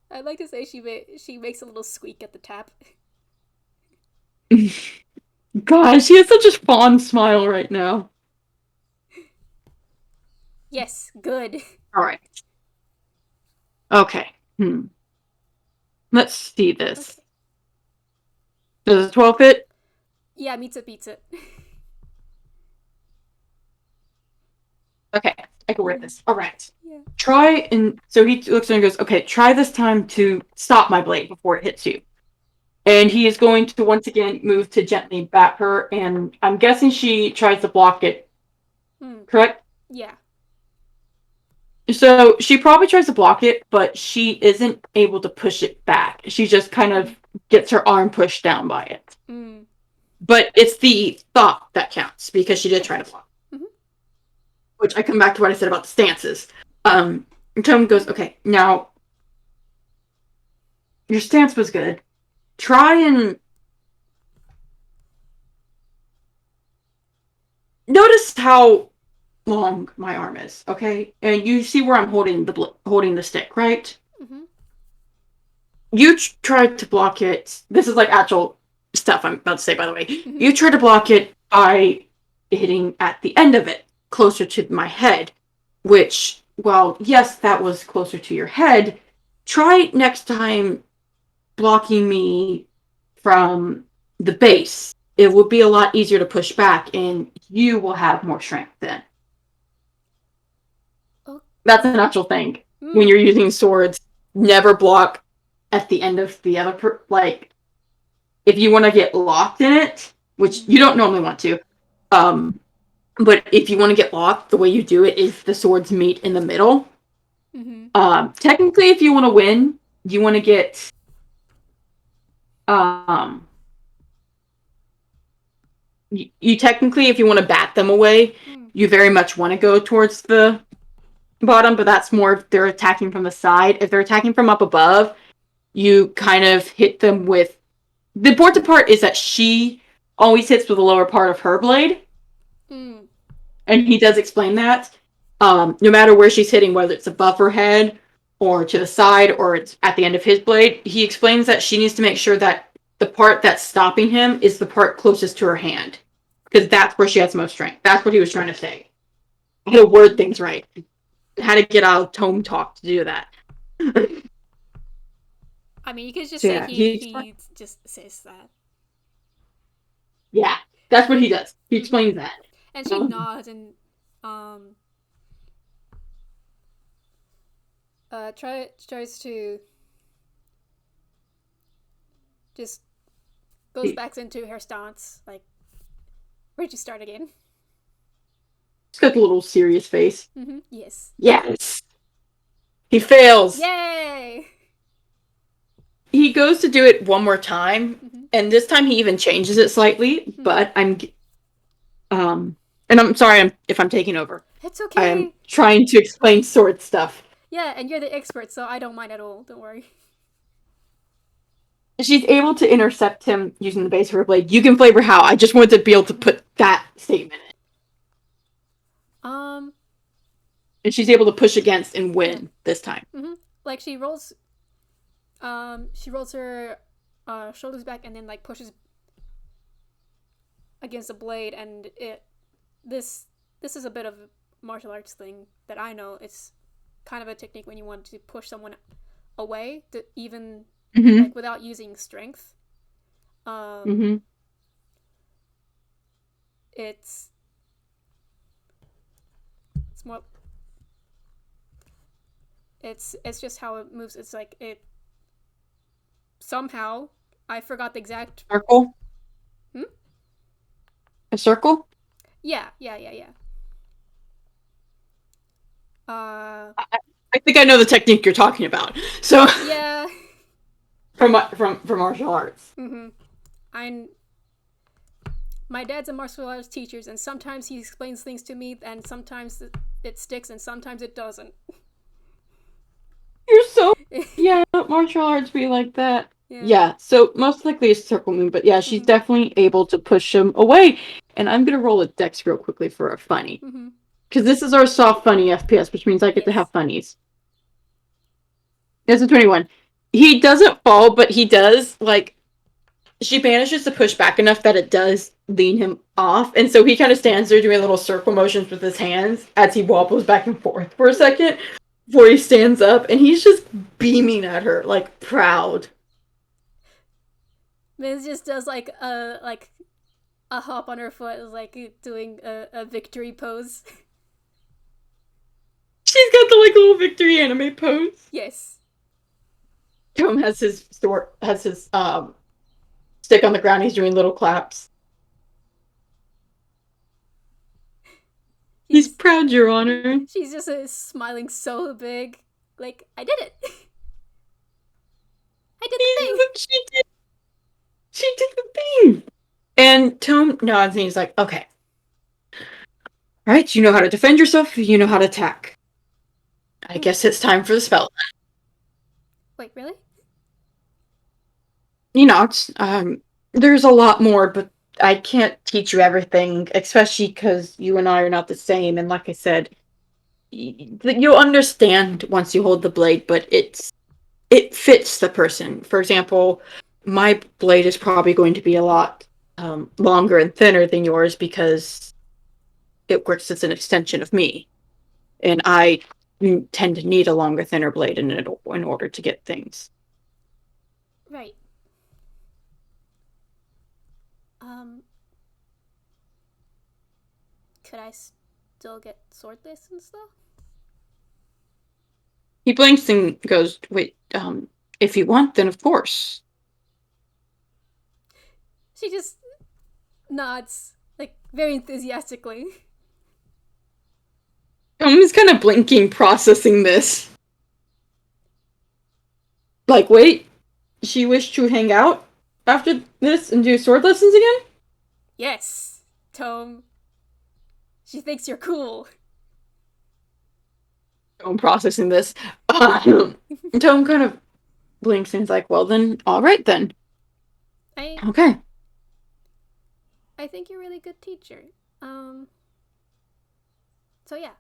I'd like to say she makes a little squeak at the tap. God, she has such a fond smile right now. Yes, good. All right. Okay. Let's see this. Okay. Does a 12 hit? Yeah, pizza pizza. Okay, I can wear this. All right. Yeah. Try and so he looks at her and goes, okay, try this time to stop my blade before it hits you. And he is going to once again move to gently bat her, and I'm guessing she tries to block it, correct? Yeah. So she probably tries to block it, but she isn't able to push it back. She just kind of gets her arm pushed down by it. Mm. But it's the thought that counts because she did try to block. Mm-hmm. Which I come back to what I said about the stances. Tome goes, okay, now your stance was good. Try and notice how long my arm is, okay? And you see where I'm holding the stick, right? Mm-hmm. You tried to block it. This is like actual stuff I'm about to say, by the way. Mm-hmm. You tried to block it by hitting at the end of it, closer to my head, which, well, yes, that was closer to your head. Try next time blocking me from the base. It will be a lot easier to push back, and you will have more strength then. Oh. That's an actual thing. When Mm. you're using swords, never block at the end of the other like if you want to get locked in it, which you don't normally want to. Um, but if you want to get locked, the way you do it is the swords meet in the middle. Mm-hmm. Technically, if you want to win, you want to get um, you technically, if you want to bat them away, Mm. you very much want to go towards the bottom, but that's more if they're attacking from the side. If they're attacking from up above, you kind of hit them with the important part is that she always hits with the lower part of her blade. Mm. And he does explain that. No matter where she's hitting, whether it's above her head or to the side or it's at the end of his blade, he explains that she needs to make sure that the part that's stopping him is the part closest to her hand. Because that's where she has the most strength. That's what he was trying to say. I had to word things right. I had to get out of tome talk to do that. I mean, you could just So say yeah, he just says that. yeah, that's what he does. He Mm-hmm. explains that. And she nods and um tries to just goes back into her stance. Like, where'd you start again? He's got a little serious face. Mm-hmm. Yes. Yes. He fails. Yay! He goes to do it one more time, Mm-hmm. and this time he even changes it slightly. Mm-hmm. But and I'm sorry if I'm taking over. It's I am okay. trying to explain sword stuff. Yeah, and you're the expert, so I don't mind at all. Don't worry. She's able to intercept him using the base of her blade. You can flavor how. I just wanted to be able to put that statement in. And she's able to push against and win this time. Mm-hmm. Like she rolls her shoulders back and then like pushes against the blade, and this is a bit of a martial arts thing that I know. It's kind of a technique when you want to push someone away to even like without using strength. It's more. It's just how it moves. It's like it. Somehow, I forgot the exact circle. A circle. Yeah. I think I know the technique you're talking about. So yeah. from martial arts. My dad's a martial arts teacher, and sometimes he explains things to me, and sometimes it sticks, and sometimes it doesn't. You're so yeah. Martial arts be like that. Yeah. Yeah, so most likely a circle moon, but yeah, she's Mm-hmm. definitely able to push him away. And I'm gonna roll a dex real quickly for a funny. Mm-hmm. Because this is our soft funny FPS, which means I get to Yes. have funnies. It's a 21. He doesn't fall, but he does, like, she manages to push back enough that it does lean him off. And so he kind of stands there doing little circle motions with his hands as he wobbles back and forth for a second before he stands up. And he's just beaming at her, like, proud. Miz just does like a hop on her foot, like doing a victory pose. She's got the, like, little victory anime pose. Yes. Tome has his sword, has his stick on the ground. He's doing little claps. He's He's proud, Your Honor. she's just smiling so big. Like, I did it. I did the thing. She did. She did the thing. And Tome nods and he's like, "Okay, all right. You know how to defend yourself. You know how to attack. I guess it's time for the spell." Wait, really? He nods. There's a lot more, but I can't teach you everything, especially because you and I are not the same. And like I said, you'll understand once you hold the blade, but it fits the person. For example, my blade is probably going to be a lot longer and thinner than yours because it works as an extension of me, and I tend to need a longer, thinner blade in order to get things. Right. Um, could I still get sword lessons though? He blinks and goes, "Wait, if you want, then of course." She just nods, like very enthusiastically. He's kind of blinking, processing this. Like, wait, she wished to hang out after this and do sword lessons again? Yes, Tome. She thinks you're cool. I'm processing this. Tome kind of blinks and he's like, "Well, then, all right, then. I Okay." I think you're a really good teacher. Um. So yeah.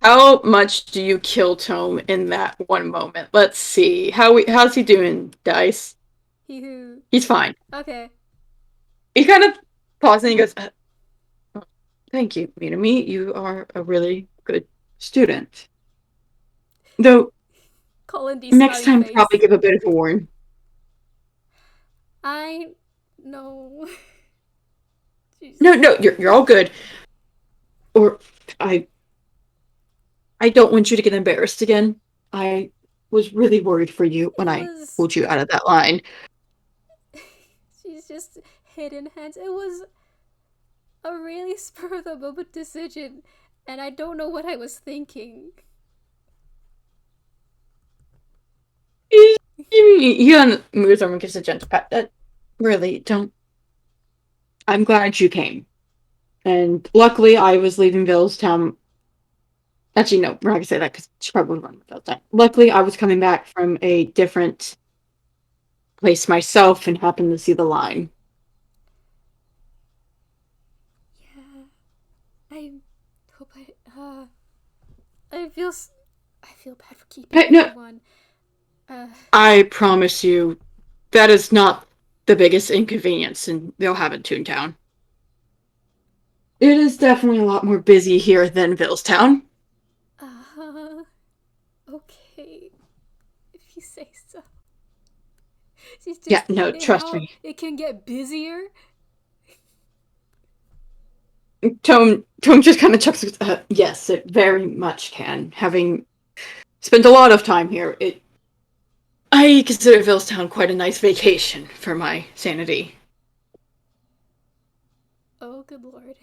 How much do you kill Tome in that one moment? Let's see. How's he doing, Dice? Hee He's fine. Okay. He kind of pauses and he goes, "Thank you, Minami. You are a really good student. Though Colindy's next smiling time, probably face. give a bit of a warning." I no. No, Jesus. no, you're all good. Or I I don't want you to get embarrassed again. I was really worried for you when It I was. pulled you out of that line. She's just hidden hands. It was a really spur of the moment decision, and I don't know what I was thinking. He moves over and gives a gentle pat. Really, don't. I'm glad you came. And luckily, I was leaving Villestown. Actually, no, we're not gonna say that because she probably would run with Villestown. Luckily, I was coming back from a different place myself and happened to see the line. Yeah, I hope I feel I feel bad for keeping Hey, no, everyone. Uh, I promise you, that is not the biggest inconvenience, and they'll have it Toontown. It is definitely a lot more busy here than Villestown. uh, okay, if you say so. She's Yeah, just no, trust how me. it can get busier. Tome just kind of chuckles. Yes, it very much can. Having spent a lot of time here, I consider Villestown quite a nice vacation for my sanity. Oh, good lord.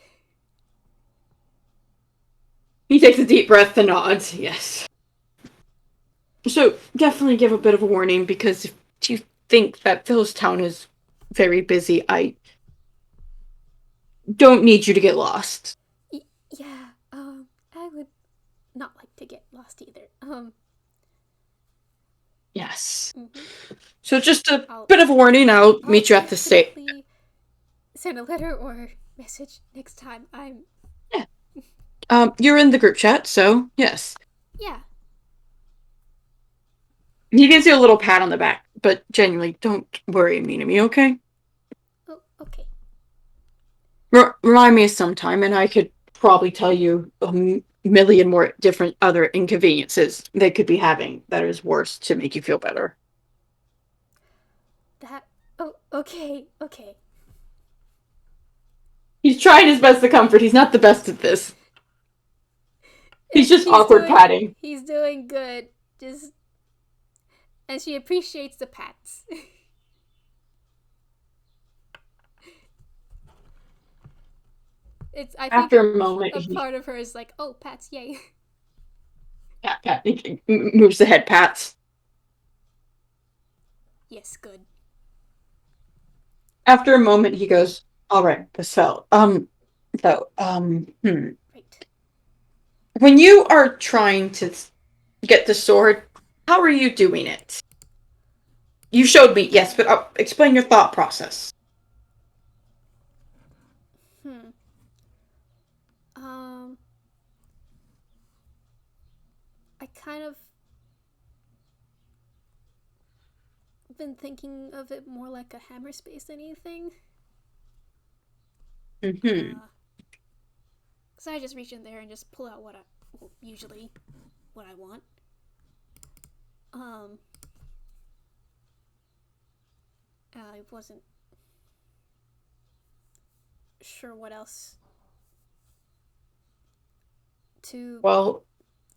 He takes a deep breath and nods. Yes. So definitely give a bit of a warning because if you think that Villestown is very busy, I don't need you to get lost. Yeah. I would not like to get lost either. Yes. Mm-hmm. So just a I'll bit of a warning. I'll I'll meet you at the state. definitely send a letter or message next time. I'm Yeah. You're in the group chat, so yes. yeah. He gives you a little pat on the back, but genuinely, don't worry, Minami, okay? Oh, okay. Remind me sometime, and I could probably tell you a million more different other inconveniences they could be having that is worse to make you feel better. That oh okay, okay. He's trying his best to comfort. He's not the best at this. He's just He's awkward doing patting. he's doing good. Just and she appreciates the pats. It's I think After a moment, a he part of her is like, "Oh, pats, yay." he moves the head pats. Yes, good. After a moment, he goes, "All right, so Right. when you are trying to get the sword, how are you doing it? You showed me, yes, but explain your thought process." Hmm. Um I kind of been thinking of it more like a hammer space than anything. Mm-hmm. So I just reach in there and just pull out what I well, usually what I want. Um, I wasn't sure what else to Well,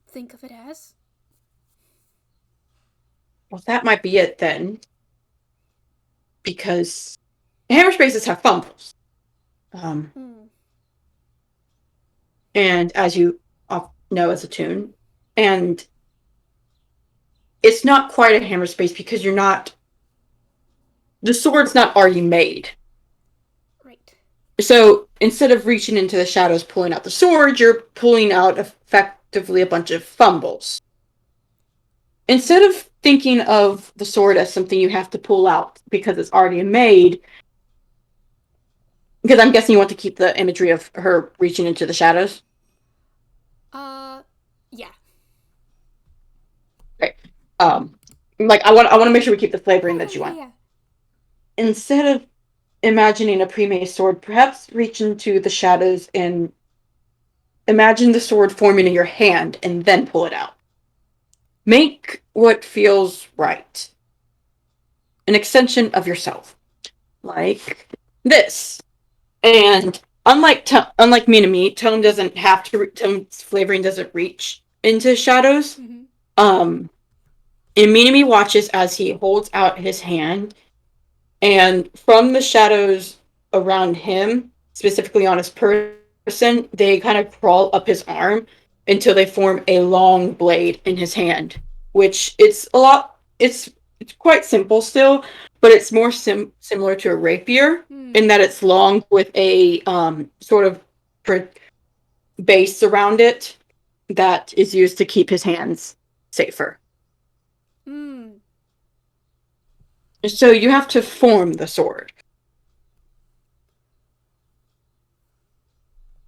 think of it as. well, that might be it then, because hammer spaces have fumbles. Um, Hmm. and as you know as a tune, and it's not quite a hammer space because you're not the sword's not already made. Right. So instead of reaching into the shadows pulling out the sword, you're pulling out effectively a bunch of fumbles. Instead of thinking of the sword as something you have to pull out because it's already made, because I'm guessing you want to keep the imagery of her reaching into the shadows. Uh, yeah. Right. Um, like I want to make sure we keep the flavoring Yeah, that you yeah, want. yeah. Instead of imagining a pre-made sword, perhaps reach into the shadows and imagine the sword forming in your hand and then pull it out. Make what feels right. An extension of yourself. Like this. And unlike Minami, Tome doesn't have to. Tome's flavoring doesn't reach into shadows. Mm-hmm. Um, and Minami watches as he holds out his hand, and from the shadows around him, specifically on his person, they kind of crawl up his arm until they form a long blade in his hand. Which it's a lot. It's quite simple still, but it's more similar to a rapier Hmm. in that it's long with a sort of base around it that is used to keep his hands safer. Hmm. So you have to form the sword.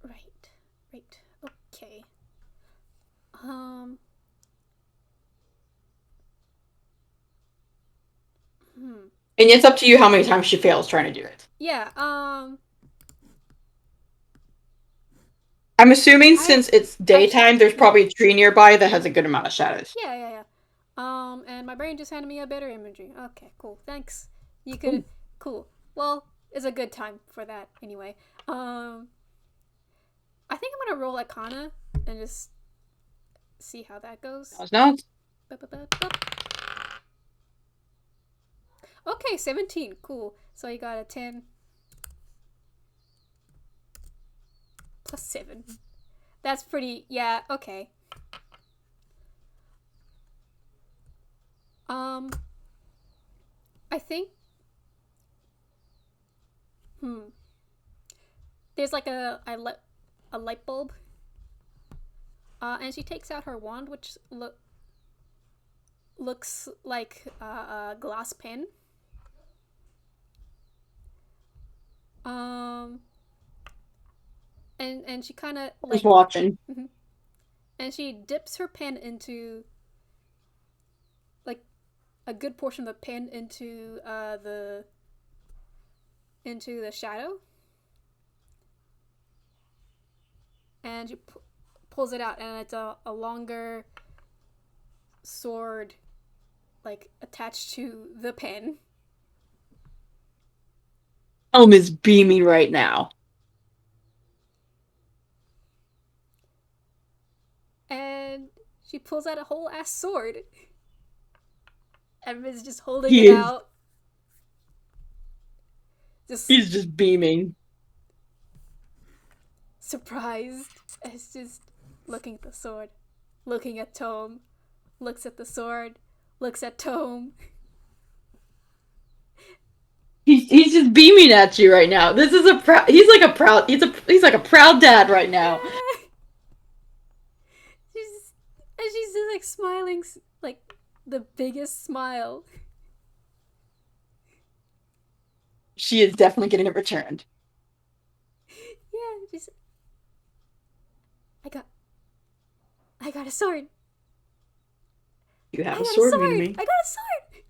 Right. Right. Okay. Um. Hmm. And it's up to you how many times she fails trying to do it. Yeah. I'm assuming I since it's actually. daytime, there's Yeah. probably a tree nearby that has a good amount of shadows. Yeah. Yeah. Yeah. And my brain just handed me a better imagery. Okay. Cool. Thanks. You could. Ooh. Cool. Well, it's a good time for that anyway. Um. I think I'm gonna roll Arcana and just see how that goes. No, Okay, 17. Cool. So you got a 10 plus 7. That's pretty. Yeah, okay. Um, I think. Hmm. There's like a light bulb. And she takes out her wand, which look. looks like a glass pen. Um, and she kind of I was like, watching. and she dips her pen into like a good portion of the pen into the shadow, and she pulls it out, and it's a longer sword like attached to the pen. Elm is beaming right now. And she pulls out a whole ass sword. And is just holding He it is. out. Just He's just beaming. surprised. It's just looking at the sword. Looking at Tome. Looks at the sword. Looks at Tome. He's just beaming at you right now. This is a proud. He's like a proud dad right now. she's and she's just like smiling like the biggest smile. She is definitely getting it returned. Yeah, just I got I got a sword. You I have a got a sword, sword. Minami. I got a sword.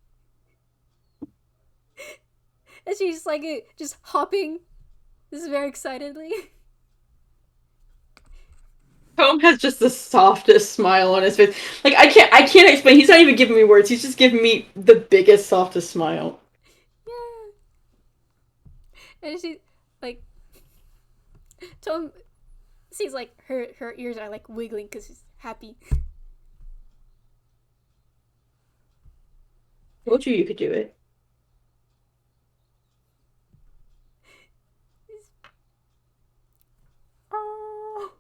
And she's like just hopping, just very excitedly. Tom has just the softest smile on his face. Like I can't explain. He's not even giving me words. He's just giving me the biggest, softest smile. Yeah. And she like Tom sees like her ears are like wiggling because she's happy. Told you could do it. Oh,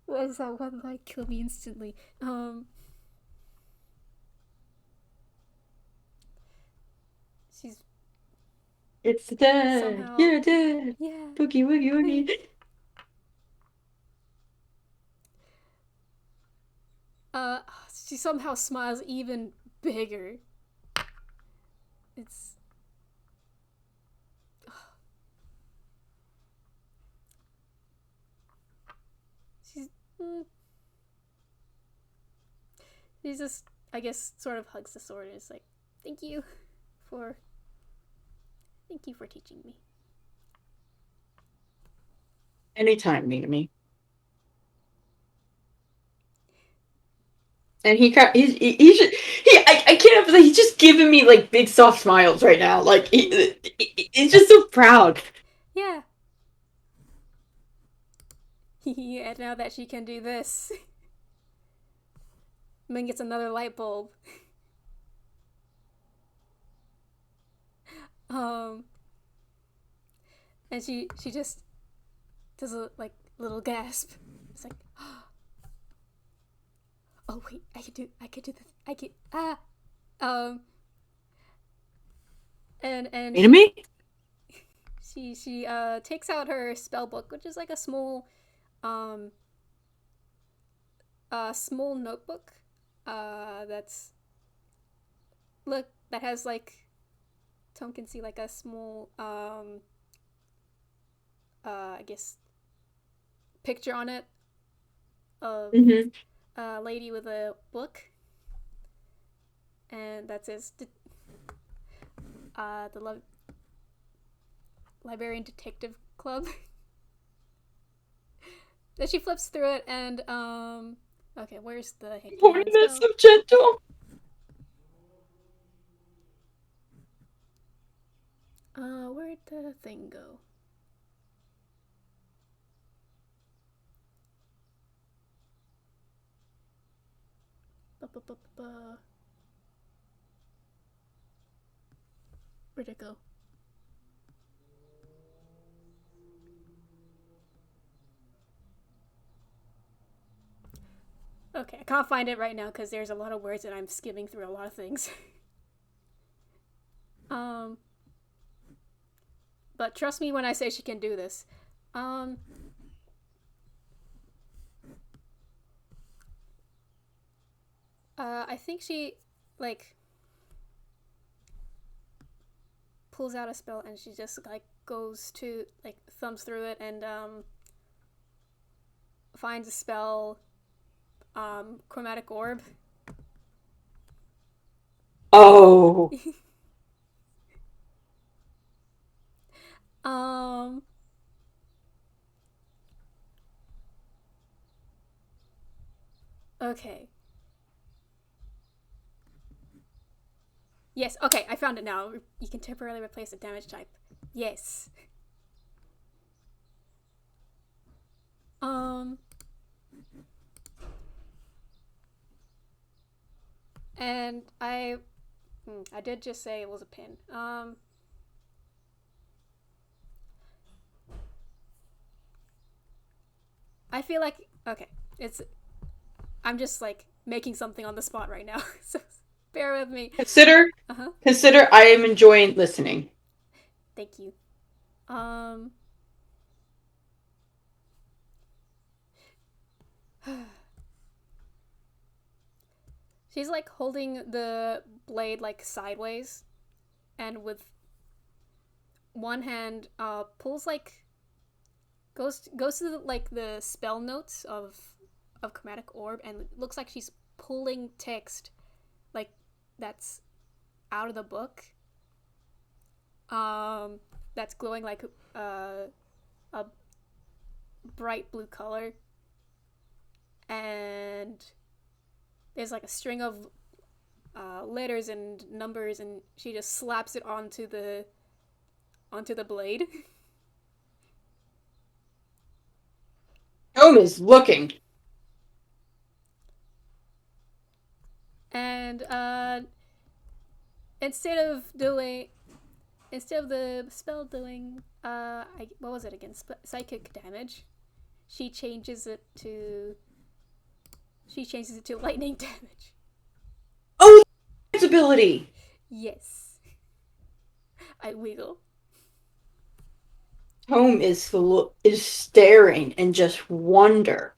why does that one like kill me instantly? She's It's the dad. somehow You're dead. yeah. Boogie woogie woogie. uh, she somehow smiles even bigger. It's she's she's just I guess sort of hugs the sword and is like, thank you for teaching me. Anytime, Minami. And he's just, I can't emphasize, he's just giving me like big soft smiles right now. Like he's just so proud. Yeah. And now that she can do this, Min gets another light bulb. Um, and she just does a like little gasp. It's like, oh wait, I could do this. I could um, and Minami? she takes out her spell book, which is like um a small notebook, that's look that has like Tom can see like a small I guess picture on it of Mm-hmm. a lady with a book, and that says the Librarian Detective Club. Then she flips through it, and okay, where's the hanky Boy, hands that's go? so gentle. Where'd the thing go? Ba-ba-ba-ba. Where'd it go? Okay, I can't find it right now because there's a lot of words and I'm skimming through a lot of things. um, but trust me when I say she can do this. Um, I think she like pulls out a spell and she just like goes to like thumbs through it and finds a spell, chromatic orb. Oh. um okay. Yes, okay, I found it now. You can temporarily replace the damage type. Yes. Um and I did just say it was a pin. I feel like okay, it's I'm just like making something on the spot right now. So bear with me. Consider, Uh-huh. consider I am enjoying listening. Thank you. Um She's like holding the blade like sideways and with one hand pulls like goes to the, like the spell notes of chromatic orb and it looks like she's pulling text like that's out of the book, um that's glowing like a bright blue color, and there's like a string of letters and numbers and she just slaps it onto the blade. Tome is looking. And instead of doing instead of the spell doing what was it again, psychic damage, she changes it to lightning damage. Oh, its ability. Yes. I wiggle. Tome is staring in just wonder.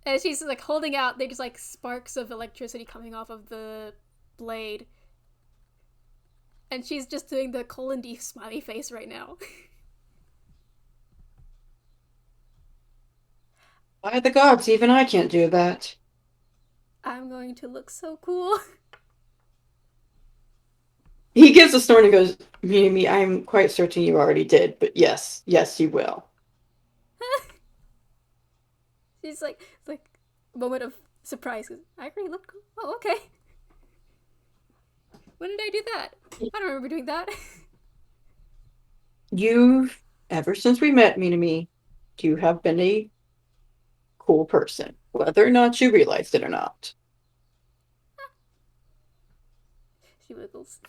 And she's like holding out, there's like sparks of electricity coming off of the blade, and she's just doing the colon D smiley face right now. By the gods, even I can't do that. I'm going to look so cool. He gives a snort and goes, Minami, I'm quite certain you already did, but yes, yes, you will. She's like, it's like a moment of surprise. I already look cool. Oh, okay. When did I do that? I don't remember doing that. You've, ever since we met, Minami, you have been a cool person, whether or not you realized it or not. She wiggles.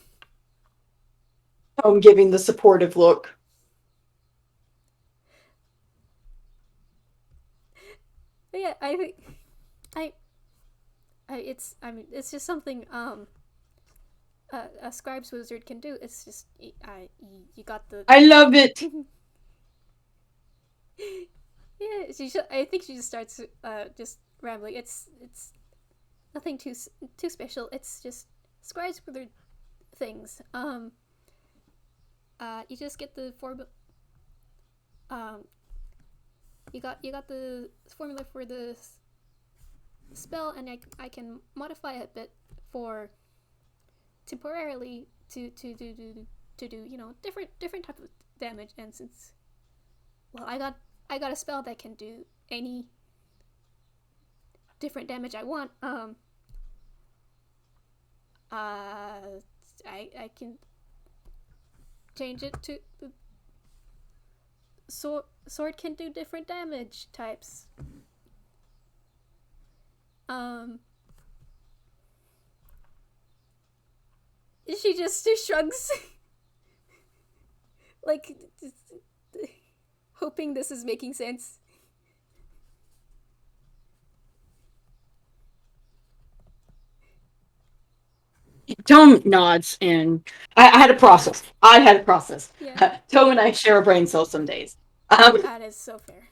I'm giving the supportive look. But yeah, I think I, I mean it's just something a scribe's wizard can do. It's just you got the I love it. yeah. I think she just starts just rambling. It's nothing too special. It's just scribes wizard things. You just get the formula. Um, you got the formula for the spell, and I can modify it a bit for temporarily to do different type of damage. And since well, I got a spell that can do any different damage I want. I can change it to the sword can do different damage types. Um, she just shrugs, like hoping this is making sense. Tome nods, and I had a process. I had a process. Yeah, Tome and I share a brain cell some days. that is so fair.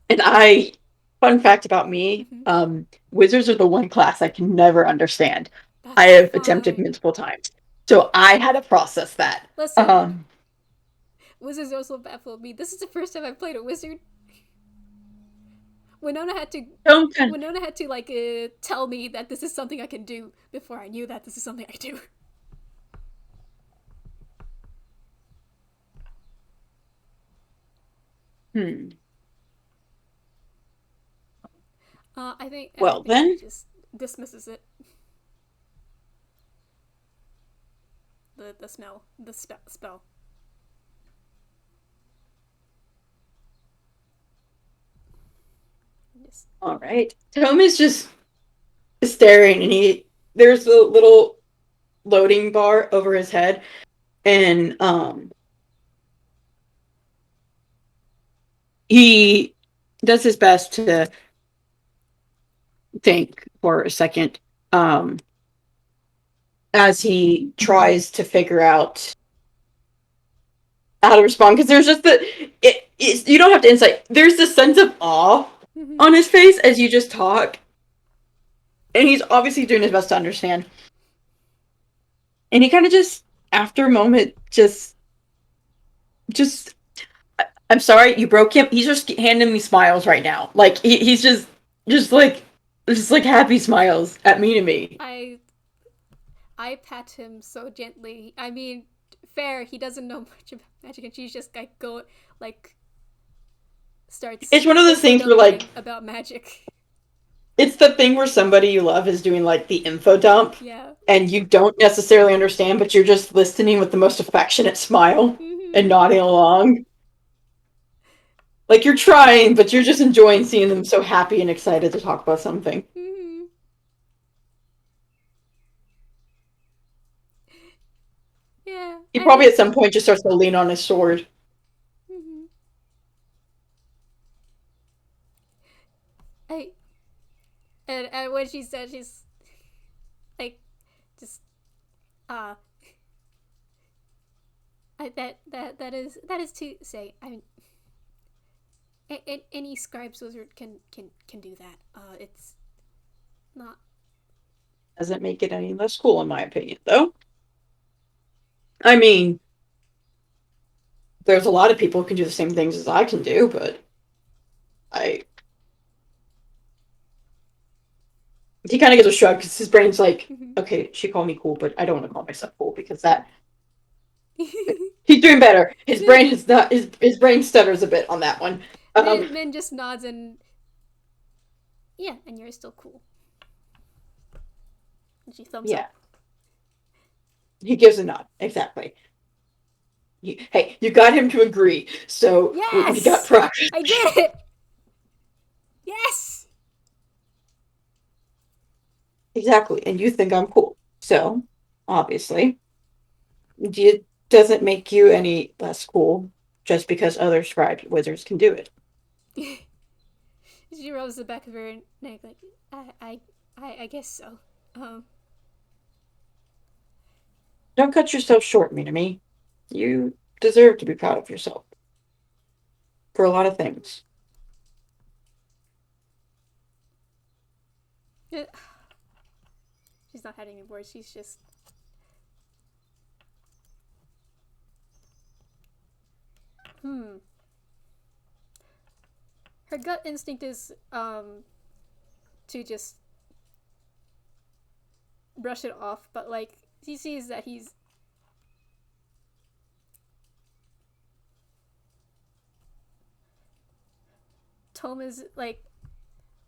And I, fun fact about me, Mm-hmm. wizards are the one class I can never understand. I That's have attempted fine. multiple times. So I had to process that. Listen, wizards also baffled me. This is the first time I've played a wizard. Winona had to Don't Winona had to tell me that this is something I can do before I knew that this is something I do. hmm. I Well think she then, just dismisses it. The spell. Yes. all right. Tome is just staring, and there's a little loading bar over his head, and he does his best to think for a second, um, as he tries to figure out how to respond. Because there's just you don't have to insight. There's this sense of awe Mm-hmm. on his face as you just talk, and he's obviously doing his best to understand. And he kind of just, after a moment, just I'm sorry, you broke him. He's just handing me smiles right now. Like he's just like just like happy smiles at me to me. I pat him so gently. I mean, fair. He doesn't know much about magic, and she's just like It's starts one of those info things where like dumping about magic. it's the thing where somebody you love is doing like the info dump Yeah. and you don't necessarily understand, but you're just listening with the most affectionate smile and Mm-hmm. nodding along. Like you're trying, but you're just enjoying seeing them so happy and excited to talk about something. Mm-hmm. Yeah. He I probably think. at some point just starts to lean on his sword. Mm-hmm. I and when she said she's like just uh that is to say. I mean, any scribes wizard can do that. It's not. Doesn't make it any less cool, in my opinion, though. I mean, there's a lot of people who can do the same things as I can do, but I. He kind of gives a shrug because his brain's like, okay, she called me cool, but I don't want to call myself cool because that. He's doing better. His brain is not. His brain stutters a bit on that one. Min just nods and yeah, and you're still cool. And she thumbs Yeah, up. he gives a nod. Exactly. Hey, you got him to agree, so we got Yes, progress. I did it. Yes. Exactly, and you think I'm cool, so obviously, it doesn't make you any less cool just because other scribe wizards can do it. She rubs the back of her neck like I guess so. Um. Don't cut yourself short, Minami. You deserve to be proud of yourself for a lot of things. She's not having any words. She's just. Hmm. Her gut instinct is to just brush it off, but like he sees that he's Tome is like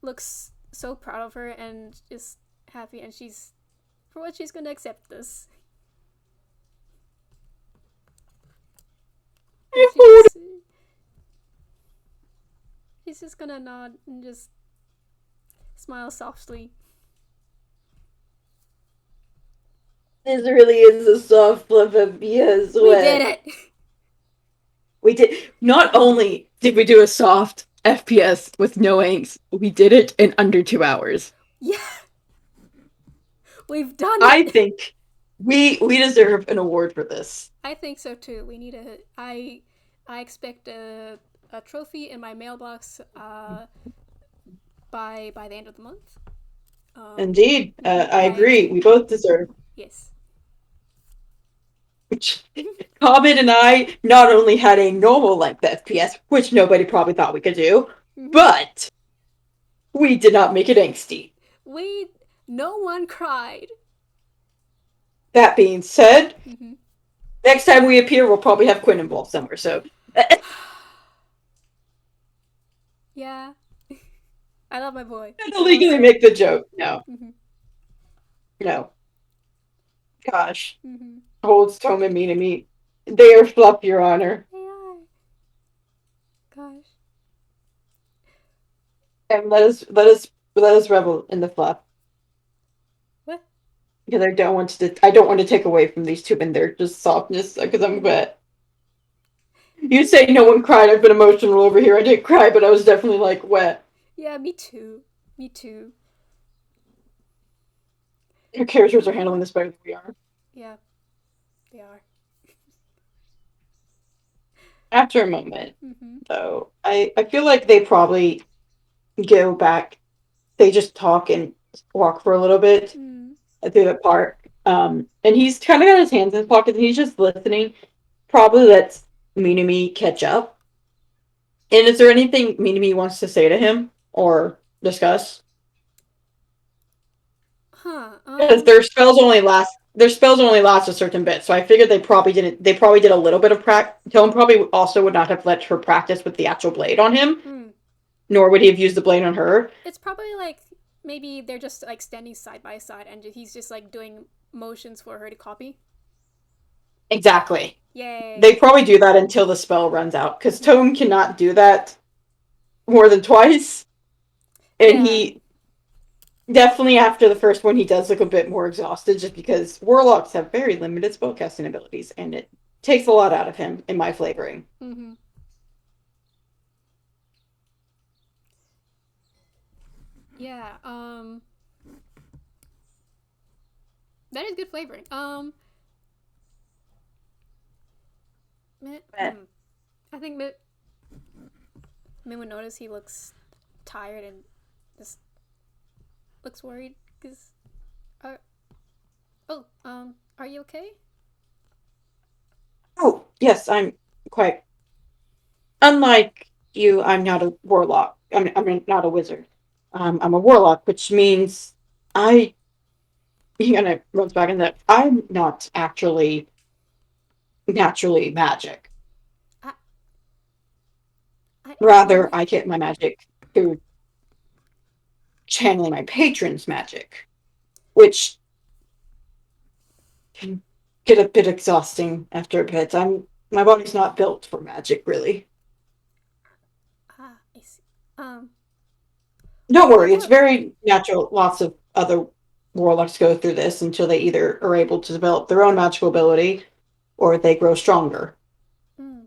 looks so proud of her and is happy, and she's for what she's gonna accept this. And she's just gonna nod and just smile softly. This really is a soft love as We did well. it. We did. Not only did we do a soft FPS with no angst, we did it in under 2 hours. Yeah, we've done I it. think we deserve an award for this. I think so too. We need a. I expect a trophy in my mailbox by the end of the month. Indeed, I I agree. We both deserve. yes. Comet and I not only had a normal length FPS, which nobody probably thought we could do, Mm-hmm. but we did not make it angsty. We no one cried. That being said, Mm-hmm. next time we appear, we'll probably have Quinn involved somewhere. So, Yeah, I love my boy. So illegally so. make the joke. No, Mm-hmm. no. Gosh, Mm-hmm. holds Tome and Minami. They are Fluff, Your Honor. They are. Gosh. And let us revel in the fluff. What? Because I don't want to take away from these two and their just softness because I'm Mm-hmm. wet. You say no one cried. I've been emotional over here. I didn't cry, but I was definitely like wet. Yeah, me too. Me too. Your characters are handling this better than we are. Yeah, they are. After a moment, Mm-hmm. though, I feel like they probably go back. They just talk and walk for a little bit Mm. through the park. And he's kind of got his hands in his pockets and he's just listening. Probably lets Minami catch up. And is there anything Minami wants to say to him or discuss? Huh. Because their spells only last a certain bit. So I figured they probably did a little bit of practice. Tone probably also would not have let her practice with the actual blade on him, Hmm. nor would he have used the blade on her. It's probably like maybe they're just like standing side by side, and he's just like doing motions for her to copy. Exactly. They Yay. probably do that until the spell runs out. Because Mm-hmm. Tone cannot do that more than twice. And Yeah. he definitely after the first one he does look a bit more exhausted just because warlocks have very limited spellcasting abilities and it takes a lot out of him in my flavoring. Mm-hmm. Yeah. That is good flavoring. But I think Min would notice he looks tired and just looks worried because. Uh, are you okay? oh yes, I'm quite unlike you. I'm not a warlock. I'm not a wizard. I'm a warlock, which means I. He kind of runs back in that I'm not actually naturally magic. I I Rather, mean, I get my magic through channeling my patron's magic, which can get a bit exhausting after a bit. My body's not built for magic, really. I see. Um, Don't well, worry, it's that. very natural. Lots of other warlocks go through this until they either are able to develop their own magical ability or they grow stronger. Mm,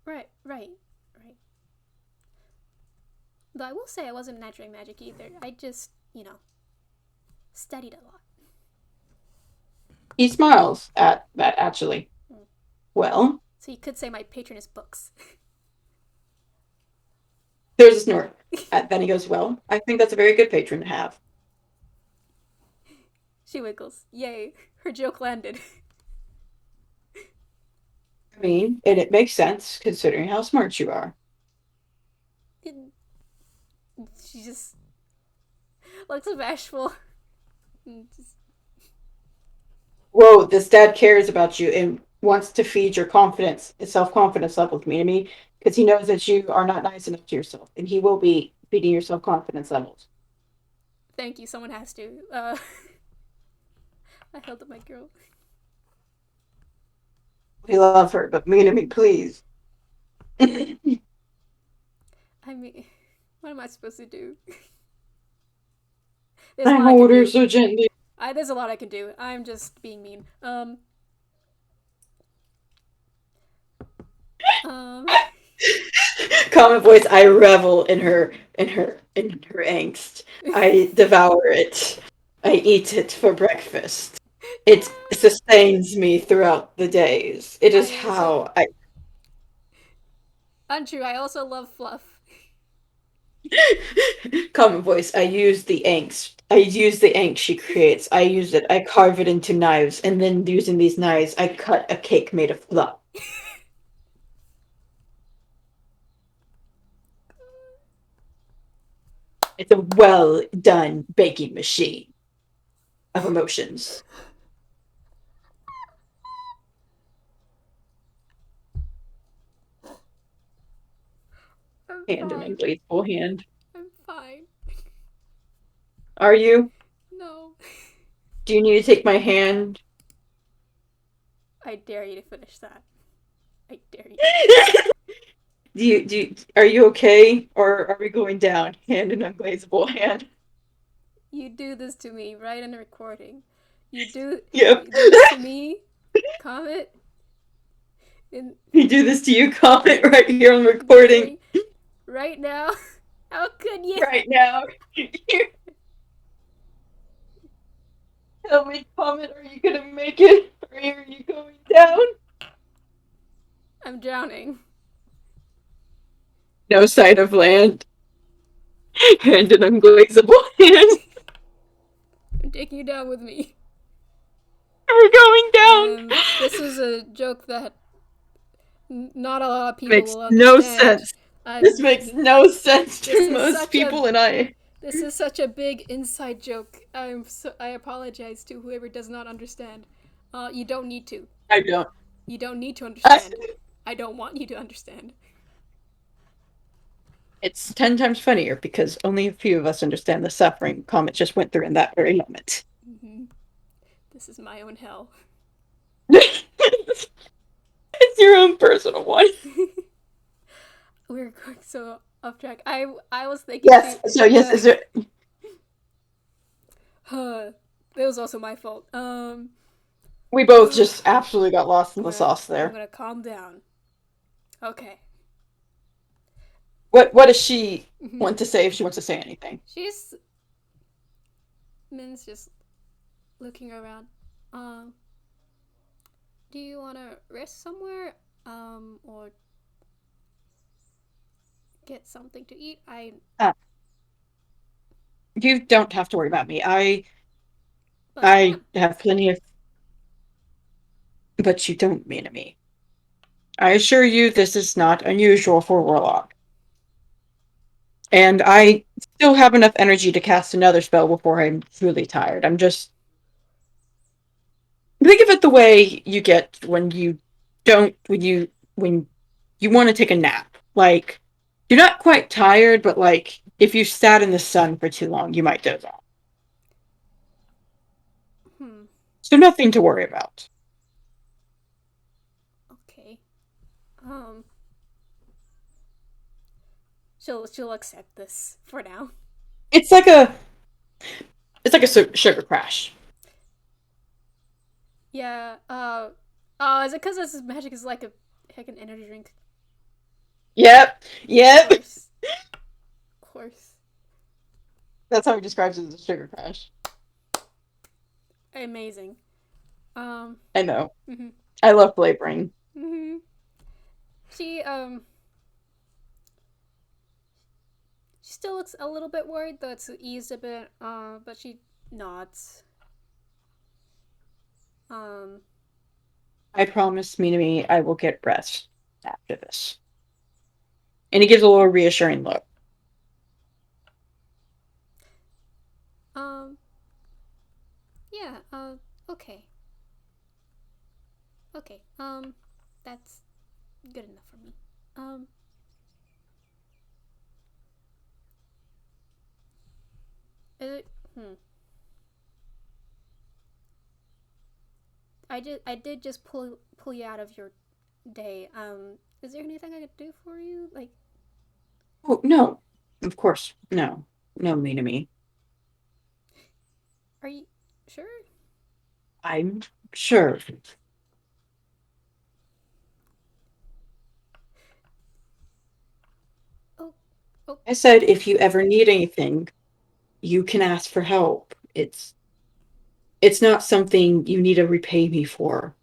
right, right, right. Though I will say I wasn't naturally magic either. I just, studied a lot. He smiles at that actually. Mm. Well, So you could say my patroness books. there's a snort. Then he goes, well, I think that's a very good patron to have. She wiggles. Yay, her joke landed. I mean, and it makes sense considering how smart you are. She just looks bashful. Just, Whoa, this dad cares about you and wants to feed your confidence, self confidence levels, me, because he knows that you are not nice enough to yourself, and he will be feeding your self confidence levels. thank you, someone has to. I held up my girl. We love her, but me, please. I mean, what am I supposed to do? There's a I lot I can hold her do. so gently. There's a lot I can do. I'm just being mean. Um, Common voice. I revel in her angst. I devour it. I eat it for breakfast. It sustains me throughout the days. It is I also how I untrue. I also love Fluff. common voice. I use the angst I use the ink she creates. I use it. I carve it into knives, and then using these knives, I cut a cake made of fluff. It's a well done baking machine of emotions. I'm Hand in fine. unblazeable hand. I'm fine. Are you? No. Do you need to take my hand? I dare you to finish that. I dare you. Are you okay? Or are we going down? Hand in unglazable hand. You do this to me right in the recording. You do Yep. you do this to me, Comet, in You do this to you, comment right here on recording recording right now. How could you? right now. Tell me, comment, are you gonna make it? Or are you going down? I'm drowning. No sight of land. Hand in unglazable hand. I'm taking you down with me. We're going down. This is a joke that not a lot of people Makes will no understand. sense. This I'm. makes no sense This to is most such a. people, and I. This is such a big inside joke. I apologize to whoever does not understand. You don't need to. I don't. You don't need to I, understand. I don't want you to understand. it's 10 times funnier because only a few of us understand the suffering Comet just went through in that very moment. Mm-hmm. This is my own hell. It's your own personal one. We're going so off track. I was thinking Yes. too. So yes, is there? It was also my fault. We both just absolutely got lost in the sauce I'm there. gonna calm down. Okay. What does she Mm-hmm. want to say if she wants to say anything? She's Min's just looking around. Um, do you wanna rest somewhere? Or get something to eat? Uh, you don't have to worry about me. But I I am. have plenty of. But you don't, Minami. I assure you, this is not unusual for Warlock. And I still have enough energy to cast another spell before I'm truly tired. I'm just think of it the way you get when you don't when you want to take a nap. Like you're not quite tired, but like if you sat in the sun for too long, you might doze off. Hmm. So nothing to worry about. Okay. Um. She'll accept this for now. It's like a sugar crash. Yeah. Is it because this magic is like a heck an energy drink? Yep, Of yep. course. Of course. That's how he describes it as a sugar crash. Amazing. Um. I know. Mhm. I love flavoring. Mhm. She she still looks a little bit worried, though it's eased a bit. But she nods. Um. I promise Minami I will get rest after this. And he gives a little reassuring look. Um. Yeah. Okay. Okay. That's good enough for me. Um. Is it? Hmm. I did just pull you out of your day. Is there anything I could do for you? Like, Oh no. Of course. No. No, Minami. are you sure? I'm sure. Oh, oh. I said if you ever need anything, you can ask for help. It's not something you need to repay me for.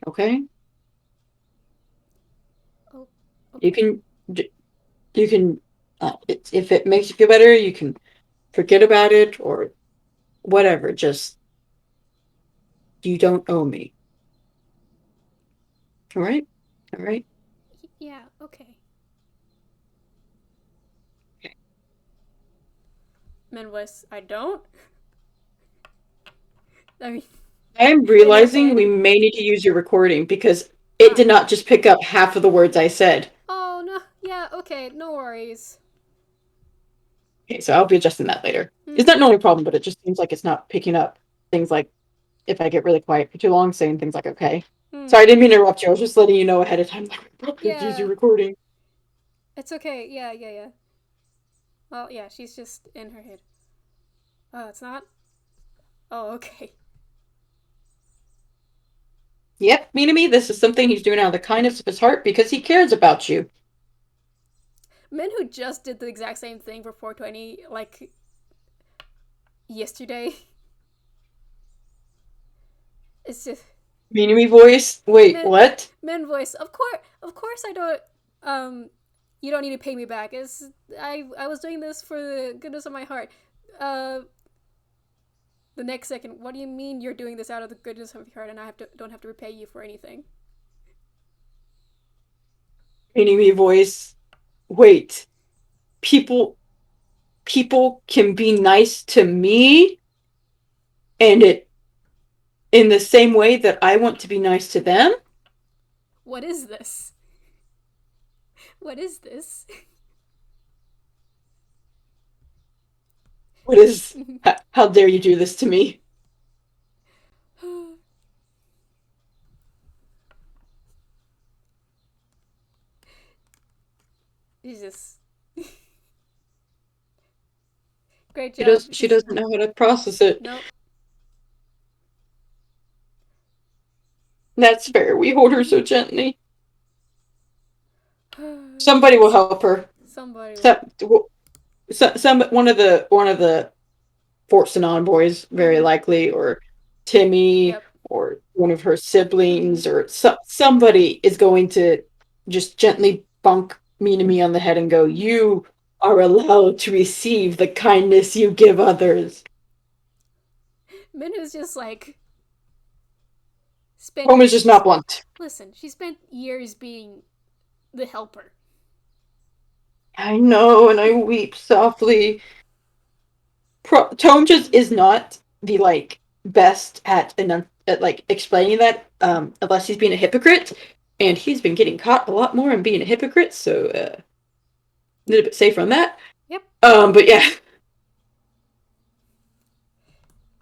Okay? Oh, You okay. can you can if it makes you feel better, you can forget about it or whatever. Just, you don't owe me. All right? All right? Yeah, okay. Okay. Men voice, I don't? I mean, I'm in your realizing we head. may need to use your recording because it Ah. did not just pick up half of the words I said. Oh, no. Yeah, okay, no worries. Okay, so I'll be adjusting that later. It's Hmm. not normally a problem, but it just seems like it's not picking up things like if I get really quiet for too long, saying things like okay. Hmm. Sorry, I didn't mean to interrupt you. I was just letting you know ahead of time that we probably have to use your Yeah, recording. it's okay. Yeah, yeah, yeah. Well, yeah, she's just in her head. Oh, it's not? Oh, okay. Yep, Minami, this is something he's doing out of the kindness of his heart because he cares about you. Men who just did the exact same thing for 420, like, yesterday. It's just. Minami voice? Wait, Men, what? men voice. Of course I don't, um, you don't need to pay me back. I was doing this for the goodness of my heart. Uh, the next second, what do you mean you're doing this out of the goodness of your heart and don't have to repay you for anything? Minami voice. Wait, people people can be nice to me and it in the same way that I want to be nice to them? What is this? What is this? What is how dare you do this to me? Jesus. Great She job. does she He's doesn't know how to process it. nope. That's fair. We hold her so gently. Somebody will Yes. help her. Somebody will. Some, some one of the Fort Sanan boys, very Mm-hmm. likely, or Timmy, Yep. or one of her Mm-hmm. siblings, or somebody is going to just gently bonk me on the head and go, "You are allowed to receive the kindness you give others." Minu's just like spent. Home is just not blunt. Listen, she spent years being the helper. I know, and I weep softly. Tome just is not the like best at like explaining that unless he's being a hypocrite, and he's been getting caught a lot more in being a hypocrite, so a little bit safer on that. Yep. But yeah,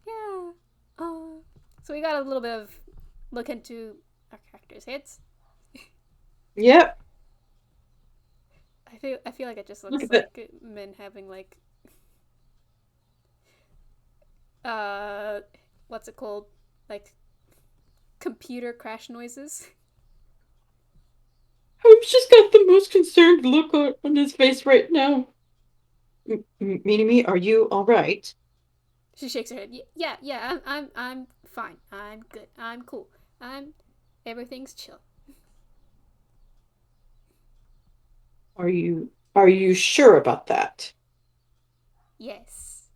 Yeah. So we got a little bit of look into our characters' heads. yep. I feel like it just Look looks at that. like men having like uh what's it called? Like computer crash noises. Hope's just got the most concerned look on his face right now. Me, are you all right? She shakes her head. Yeah, yeah, I'm fine. I'm good. I'm cool. I'm everything's chill. Are you sure about that? Yes.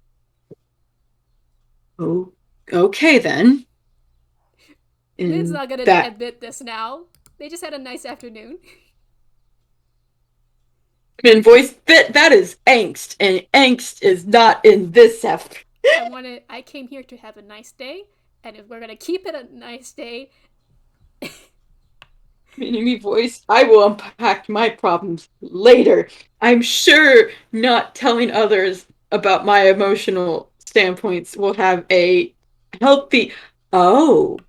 Oh, okay then. Min's In not gonna that admit this now. They just had a nice afternoon. in voice that is angst, and angst is not in this effort. I came here to have a nice day, and if we're gonna keep it a nice day, Mini voice, I will unpack my problems later. I'm sure not telling others about my emotional standpoints will have a healthy. Oh,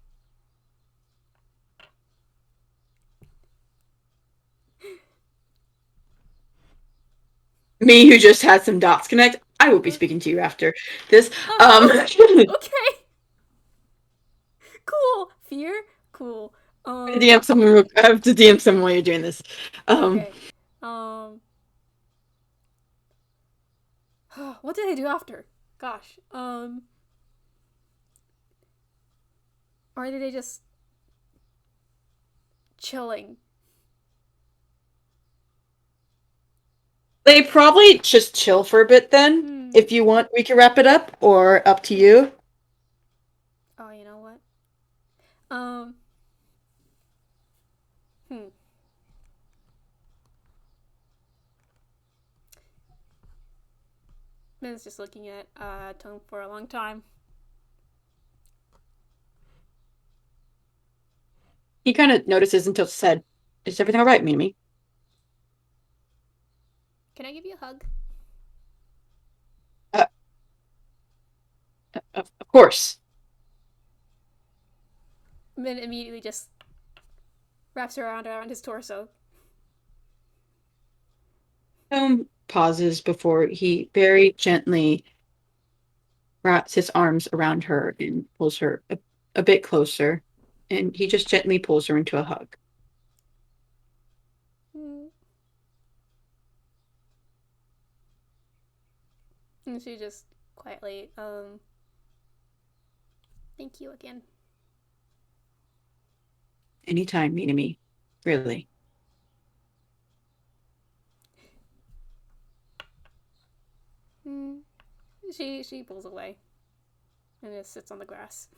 me who just had some dots connect. I will be speaking to you after this. Um, okay, cool. Fear, cool. DM someone. I have to DM someone while you're doing this. Um, Okay. Um, what did I do after? Gosh. Or did they just chilling? they probably just chill for a bit then. If you want, we can wrap it up, or up to you. Oh, you know what? Um. Hmm. Ben's just looking at Tome for a long time. He kind of notices until said, "Is everything all right, Minami?" Can I give you a hug? Uh, of course. Ben immediately just wraps her around his torso. Pauses before he very gently wraps his arms around her and pulls her a bit closer. And he just gently pulls her into a hug. Hmm. And she just quietly, thank you again. Anytime, Minami. Really. Hmm. She pulls away and just sits on the grass.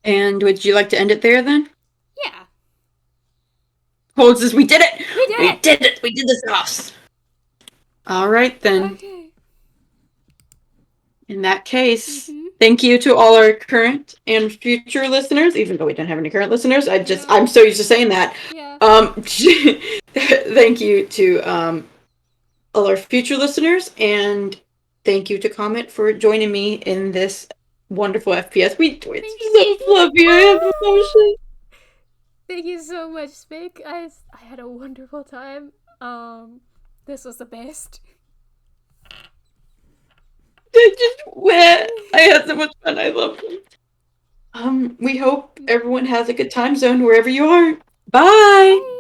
And would you like to end it there then? Yeah, Holds as we did it! we did We it. did it! We did this house! All right then. Okay. In that case, Mm-hmm. thank you to all our current and future listeners, even though we don't have any current listeners. No. I'm so used to saying that. Yeah. Thank you to all our future listeners, and thank you to Comet for joining me in this wonderful FPS. We do it Thank so fluffy. I have emotion. Thank you so much, Spec. I had a wonderful time. This was the best. I just wet. I had so much fun. I love it. We hope everyone has a good time zone wherever you are. Bye. Bye.